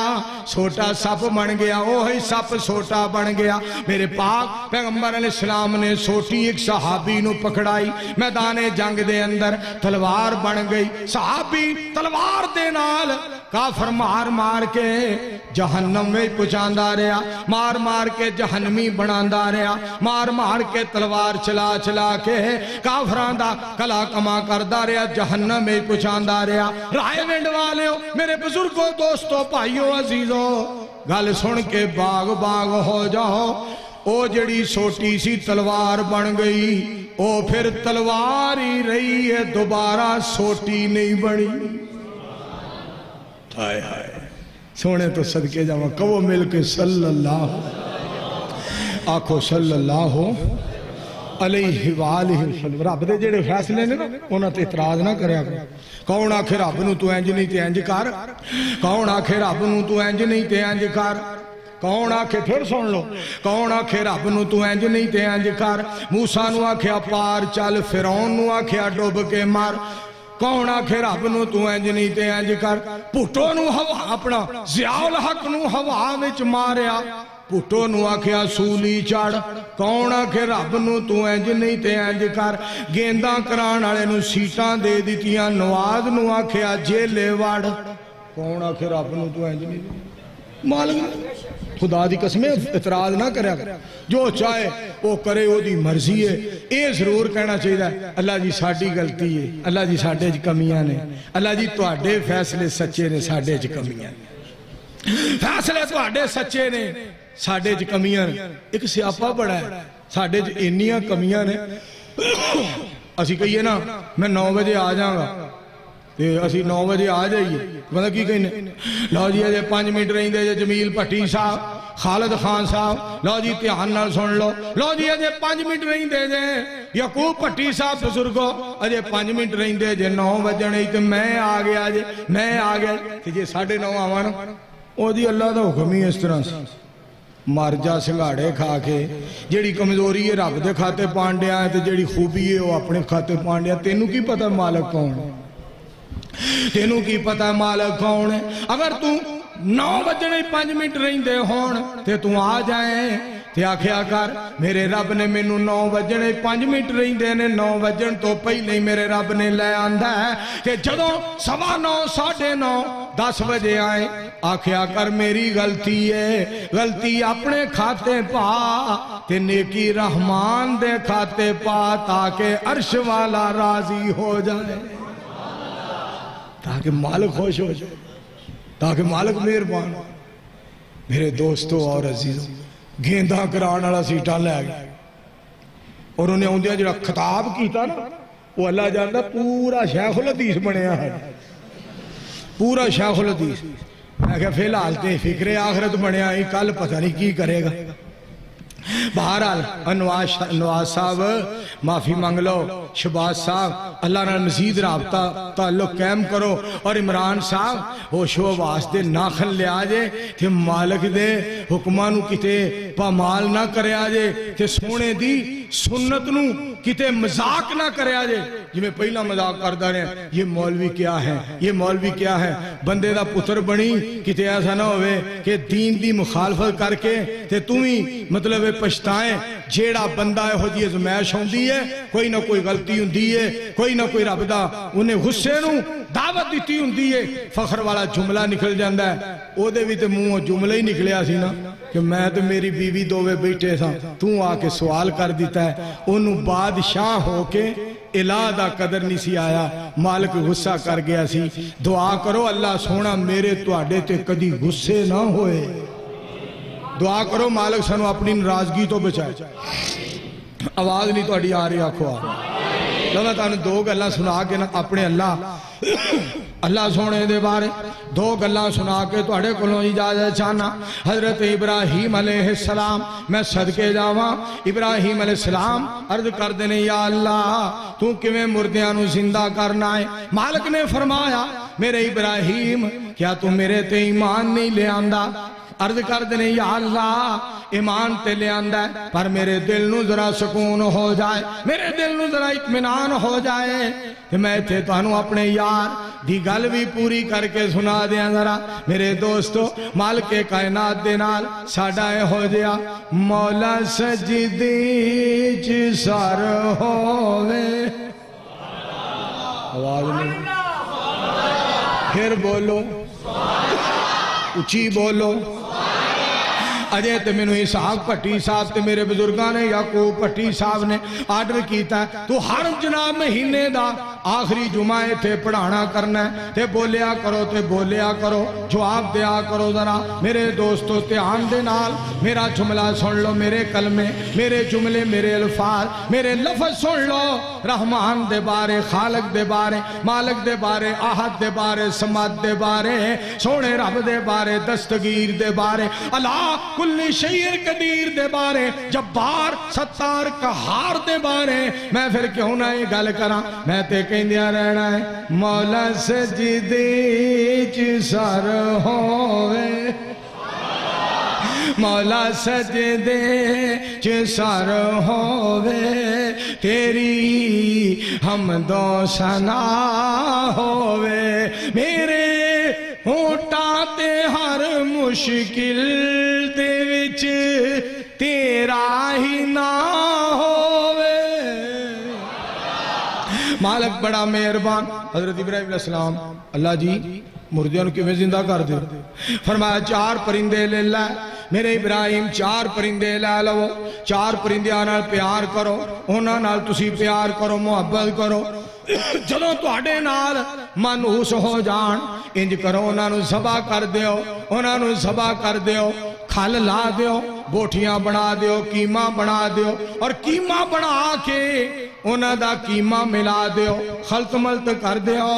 سوٹا سپ بن گیا اوہی سپ سوٹا بن گیا میرے پاک پیغمبر علیہ السلام نے سوٹی ایک صحابی نو پکڑائی میدان جنگ دے اندر تلوار بن گئی صحابی تلوار دے نال کافر مار مار کے جہنم میں پچاندہ رہا مار مار کے جہنمی بناندہ رہا مار مار کے تلوار چلا چلا کے کافران دا کلا کما کردہ رہا جہنم میں پچاندہ رہا رائے وینڈ والے ہو میرے بزرگوں دوستوں بھائیوں عزیزوں گل سن کے باغ باغ ہو جاؤ او جڑی سوٹی سی تلوار بن گئی او پھر تلوار ہی رہی ہے دوبارہ سوٹی نہیں بنی ہائے ہائے سونے تو صدقے جاؤں کہو مل کے صلی اللہ آکھو صلی اللہ علیہ وآلہ وسلم رب دے جڑے فیصلے نے نا انہاں تے اعتراض نہ کریا کون آکھے رب نو تو انج نہیں تے انج کر کون آکھے رب نو تو انج نہیں تے انج کر کون آکھے پھر سن لو کون آکھے رب نو تو انج نہیں تے انج کر موسیٰ نو آکھیا پار چل فرعون نو آکھیا ڈوب کے مار کون آکھے رب نو تو انج نہیں تے انج کر پٹو نو ہوا اپنا ضیاء الحق نو ہوا وچ ماریا پٹو نو آکھیا سولی چڑھ کون آکھے رب نو تو انج نہیں تے انج کر گینداں کران والے نو سیٹاں دے دتیاں نواز نو آکھیا جیلے وڑ کون آکھے رب نو تو انج نہیں مالک خدا دی قسمیں اعتراض نہ کرے جو چاہے وہ کرے وہ دی مرضی ہے اے ضرور کہنا چاہیے اللہ جی ساڑی غلطی ہے اللہ جی ساڑے جی کمیاں نے اللہ جی تو آڈے فیصلے سچے نے ساڑے جی کمیاں نے فیصلے تو آڈے سچے نے ساڑے جی کمیاں نے ایک سیاپا بڑا ہے ساڑے جی انیاں کمیاں نے اسی کہیے نا میں 9 بجے آ جاؤں گا اسی 9 بجے آ جائیے مطلب کی کہنے لو جی اجے 5 منٹ رہیں دے جمیل پٹی صاحب خالد خان صاحب لو جی تیان نال سن لو جی اجے 5 منٹ رہیں دے جے یعقوب پٹی صاحب بزرگو اجے 5 منٹ رہیں دے جے 9 بجے نہیں تو میں آ گیا جے میں آ گیا کہ جے 9:30 آوانا او جی اللہ دا حکم ہی اس طرح سے مار جا سنگاڑے کھا کے جیڑی کمزوری ہے رب دے کھاتے پانڈیا ہے تو جیڑی خوبی ہے وہ اپنے کھاتے پانڈیا تینوں کی پتہ مالک کون ہے تینوں کی پتہ مالک کون ہے اگر تو 9 بجے 5 منٹ رہیں دے ہون تے تو آ جائیں تے آکھیا کر میرے رب نے میں 9 بجے 5 منٹ رہیں دے نے 9 بجے تو پہلے میرے رب نے لے آندہ ہے کہ جدوں 9:15 9:30 10 بجے آئیں آکھیا کر میری غلطی ہے غلطی اپنے کھاتے پا تے نیکی رحمان دے کھاتے پا تاکہ عرش والا راضی ہو جائے تاکہ مالک خوش ہو جائے تاکہ مالک مہربان میرے دوستوں اور عزیزوں گیندہ کران والا سیٹاں لے گئے اور انہیں ہوندیا جڑا خطاب کیتا نا وہ اللہ جانتا پورا شیخ الحدیث بنیا ہے پورا شیخ الحدیث میں کہا فی الحال تے فکر آخرت بنیا ہی کل پتہ نہیں کی کرے گا بہرحال نواز صاحب معافی مانگ لو شباز صاحب اللہ نے مزید رابطہ تعلق قائم کرو اور عمران صاحب ہوش و واسطے ناخن لے آجے تھے مالک دے حکمانو کتے پامال نہ کرے آجے تھے سنت نو کتے مذاق نہ کرے آجے جی میں پہلا مذاق کردہ رہے یہ مولوی کیا ہے یہ مولوی کیا ہے بندے دا پتر بنی کتے ایسا نہ ہوئے کہ دین دی مخالفت کر کے تے تمہیں مطلب پشتائیں جیڑا بندہ ہے ہو جی ازمائش ہوندی ہے کوئی نہ کوئی غلطی ہوندی ہے کوئی نہ کوئی رب دا انہیں غصے نو دعوت دیتی ہوندی ہے فخر والا جملہ نکل جاندہ ہے او دے بھی تے منہ جملہ ہی نکلیا سی نا کہ میں تو میری بیوی دووے بیٹھے سا تو آ کے سوال کر دیتا ہے انہوں بادشاہ ہو کے الہ دا قدر نہیں سی آیا مالک غصہ کر گیا سی دعا کرو اللہ سونا میرے تواڈے تے کدی غصے نہ ہوئے دعا کرو مالک سنو اپنی ناراضگی تو بچائے آواز نہیں تواڈی آ رہی آنکھو تو میں تانوں دو گلاں سنا کے نا اپنے اللہ سونے دے بارے دو گلاں سنا کے تواڈے کولوں اجازت چاہنا حضرت ابراہیم علیہ السلام میں صدقے جاواں ابراہیم علیہ السلام عرض کر دینے یا اللہ تو کیویں مردیاں نو زندہ کرنا ہے مالک نے فرمایا میرے ابراہیم کیا تو میرے تے ایمان نہیں لے آندا عرض کر دینے یا اللہ ایمان تے لے آندہ ہے پر میرے دل نو ذرا سکون ہو جائے میرے دل نو ذرا اطمینان ہو جائے کہ میں تھے تو انہوں اپنے یار دی گل بھی پوری کر کے سنا دیا ذرا میرے دوستو مالک کائنات دے نال ساڑھا ہو جیا مولا سجدی چ سر ہووے آواز نہیں پھر بولو اچھی بولو اجے تے میں نے اسحاق پٹی صاحب تے میرے بزرگاں نے یعقوب پٹی صاحب نے آرڈر کیتا ہے تو ہر جناب مہینے دا آخری جمعہ تھے پڑھانا کرنا ہے تے بولیا کرو جواب دیا کرو ذرا میرے دوستو تیان دے نال میرا جملہ سن لو میرے کلمے میرے جملے میرے الفاظ میرے لفظ سن لو رحمان دے بارے خالق دے بارے مالک دے بارے احد دے بارے سماد دے بارے سونے رب دے بارے دستگیر دے بارے اللہ کل شیر قدیر دے بارے جبار ستار قہار دے بارے میں پھر کیوں نہ یہ گل کراں میں تے کہیں دیا رہنا ہے مولا سجدے چ سر ہووے مولا سجدے چ سر ہووے تیری حمد و ثنا ہووے میرے ہونٹاں تے ہر مشکل دے وچ تیرا ہی نہ ہووے مالک بڑا مہربان حضرت ابراہیم علیہ السلام اللہ جی مردیوں کی میں زندہ کر دے فرمایا 4 پرندے لے لے میرے ابراہیم 4 پرندے لے لو 4 پرندیاں نال پیار کرو انہاں نال تسی پیار کرو محبت کرو جدوں تواڈے نال منحوس ہو جان انج کرو انہاں نو ذبح کر دیو کھل لا دیو بوٹیاں بنا دیو کیما بنا دیو اور کیما بنا کے انہاں دا کیما ملا دیو خلط ملت کر دیو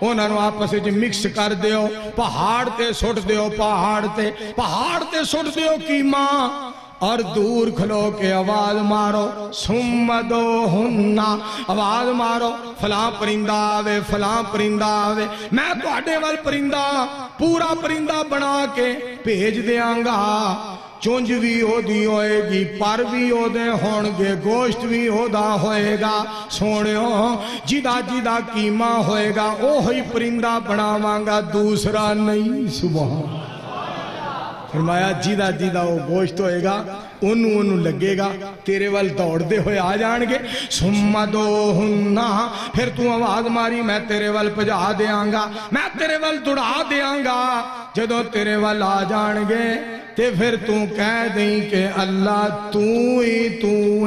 انہاں نو آپس وچ مکس کر دیو پہاڑ تے سٹ دیو پہاڑ تے سٹ دیو کیما اور دور کھلو کے آواز مارو سمدو ہننا آواز مارو فلاں پرندہ آوے میں تو آڈے وال پرندہ پورا پرندہ بنا کے بھیج دیاں گا چونج بھی ہو دی ہوئے گی پر بھی ہو دے ہونگے گوشت بھی ہو دا ہوئے گا سونیوں جدا کیما ہوئے گا اوہی پرندہ بناواں گا دوسرا نہیں سبحان فرمایا جیدہ وہ گوشت ہوئے گا انہوں لگے گا تیرے وال دوڑ دے ہوئے آ جان گے سمدو ہننا پھر تو آواز ماری میں تیرے وال پجا دیاں گا میں تیرے وال دڑا دیاں گا جدو تیرے وال آ جان گے تے پھر تو کہہ دیں کہ اللہ تو ہی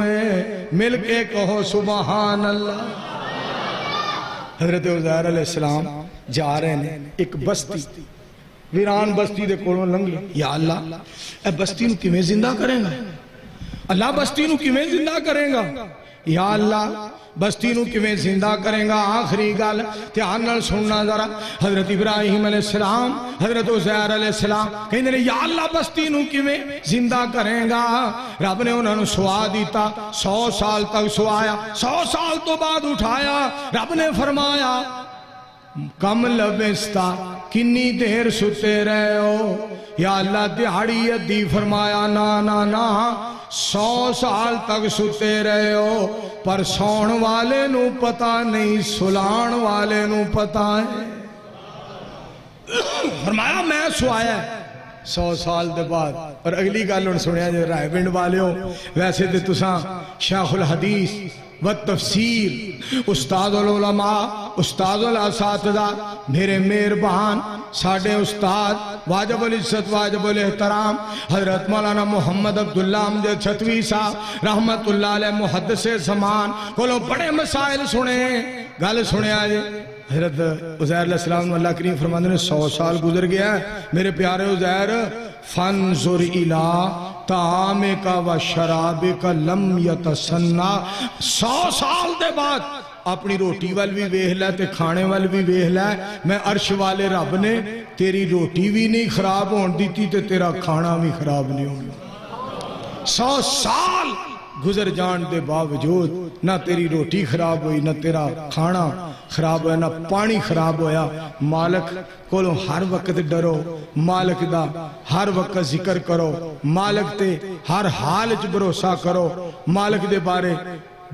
ہے مل کے کہو سبحان اللہ حضرت عزیر علیہ السلام جا رہے ہیں ایک بستی ویران بستی دے کولوں لنگی یا اللہ اے بستی نو کیویں زندہ کریں گا اللہ بستی نو کیویں زندہ کریں گا یا اللہ بستی نو کیویں زندہ کریں گا آخری گل دھیان نال سننا ذرا حضرت ابراہیم علیہ السلام حضرت عزیر علیہ السلام کہیں دے یا اللہ بستی نو کیویں زندہ کریں گا رب نے انہوں نے سوا دیتا 100 سال تک سوایا 100 سال تو بعد اٹھایا رب نے فرمایا کم لبستا کنی دیر ستے رہے ہو یا اللہ دیہاڑی ادھی فرمایا نا 100 سال تک ستے رہے ہو پر سون والے نو پتا نہیں سلان والے نو پتا ہے فرمایا میں سوایا ہے 100 سال دے بعد اور اگلی گالوں سنیا جو رائے بنڈ والے ہو ویسے دے تساں شیخ الحدیث والتفسیر استاد العلماء استاد الاساتذہ میرے مہربان ساڑھے استاد واجب العزت واجب الاحترام حضرت مولانا محمد عبداللہ امجد چھتوی صاحب رحمت اللہ علیہ محدث زمان کولوں بڑے مسائل سنے گل سنے آجے حضرت عزیر علیہ السلام اللہ کریم فرمانے نے 100 سال گزر گیا ہے میرے پیارے عزیر فانظر الہ طعامک و شرابک لم یتسنہ 100 سال دے بعد اپنی روٹی وال بھی ویہ لے تے کھانے وال بھی ویہ لے میں عرش والے رب نے تیری روٹی بھی نہیں خراب ہون دیتی تے تیرا کھانا بھی خراب نہیں ہوں 100 سال گزر جان دے باوجود نہ تیری روٹی خراب ہوئی نہ تیرا کھانا خراب ہویا نہ پانی خراب ہویا مالک کولوں ہر وقت ڈرو مالک دا ہر وقت ذکر کرو مالک تے ہر حال چ بھروسہ کرو مالک دے بارے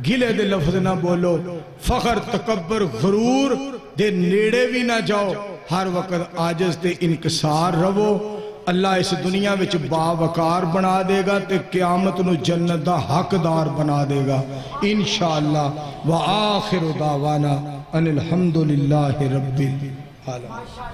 گلے دے لفظ نہ بولو فخر تکبر غرور دے نیڑے بھی نہ جاؤ ہر وقت عاجز تے انکسار رہو اللہ اس دنیا وچ باوقار بنا دے گا تے قیامت نو جنت دا حقدار بنا دے گا انشاءاللہ وآخر دعوانا ان الحمدللہ رب العالمین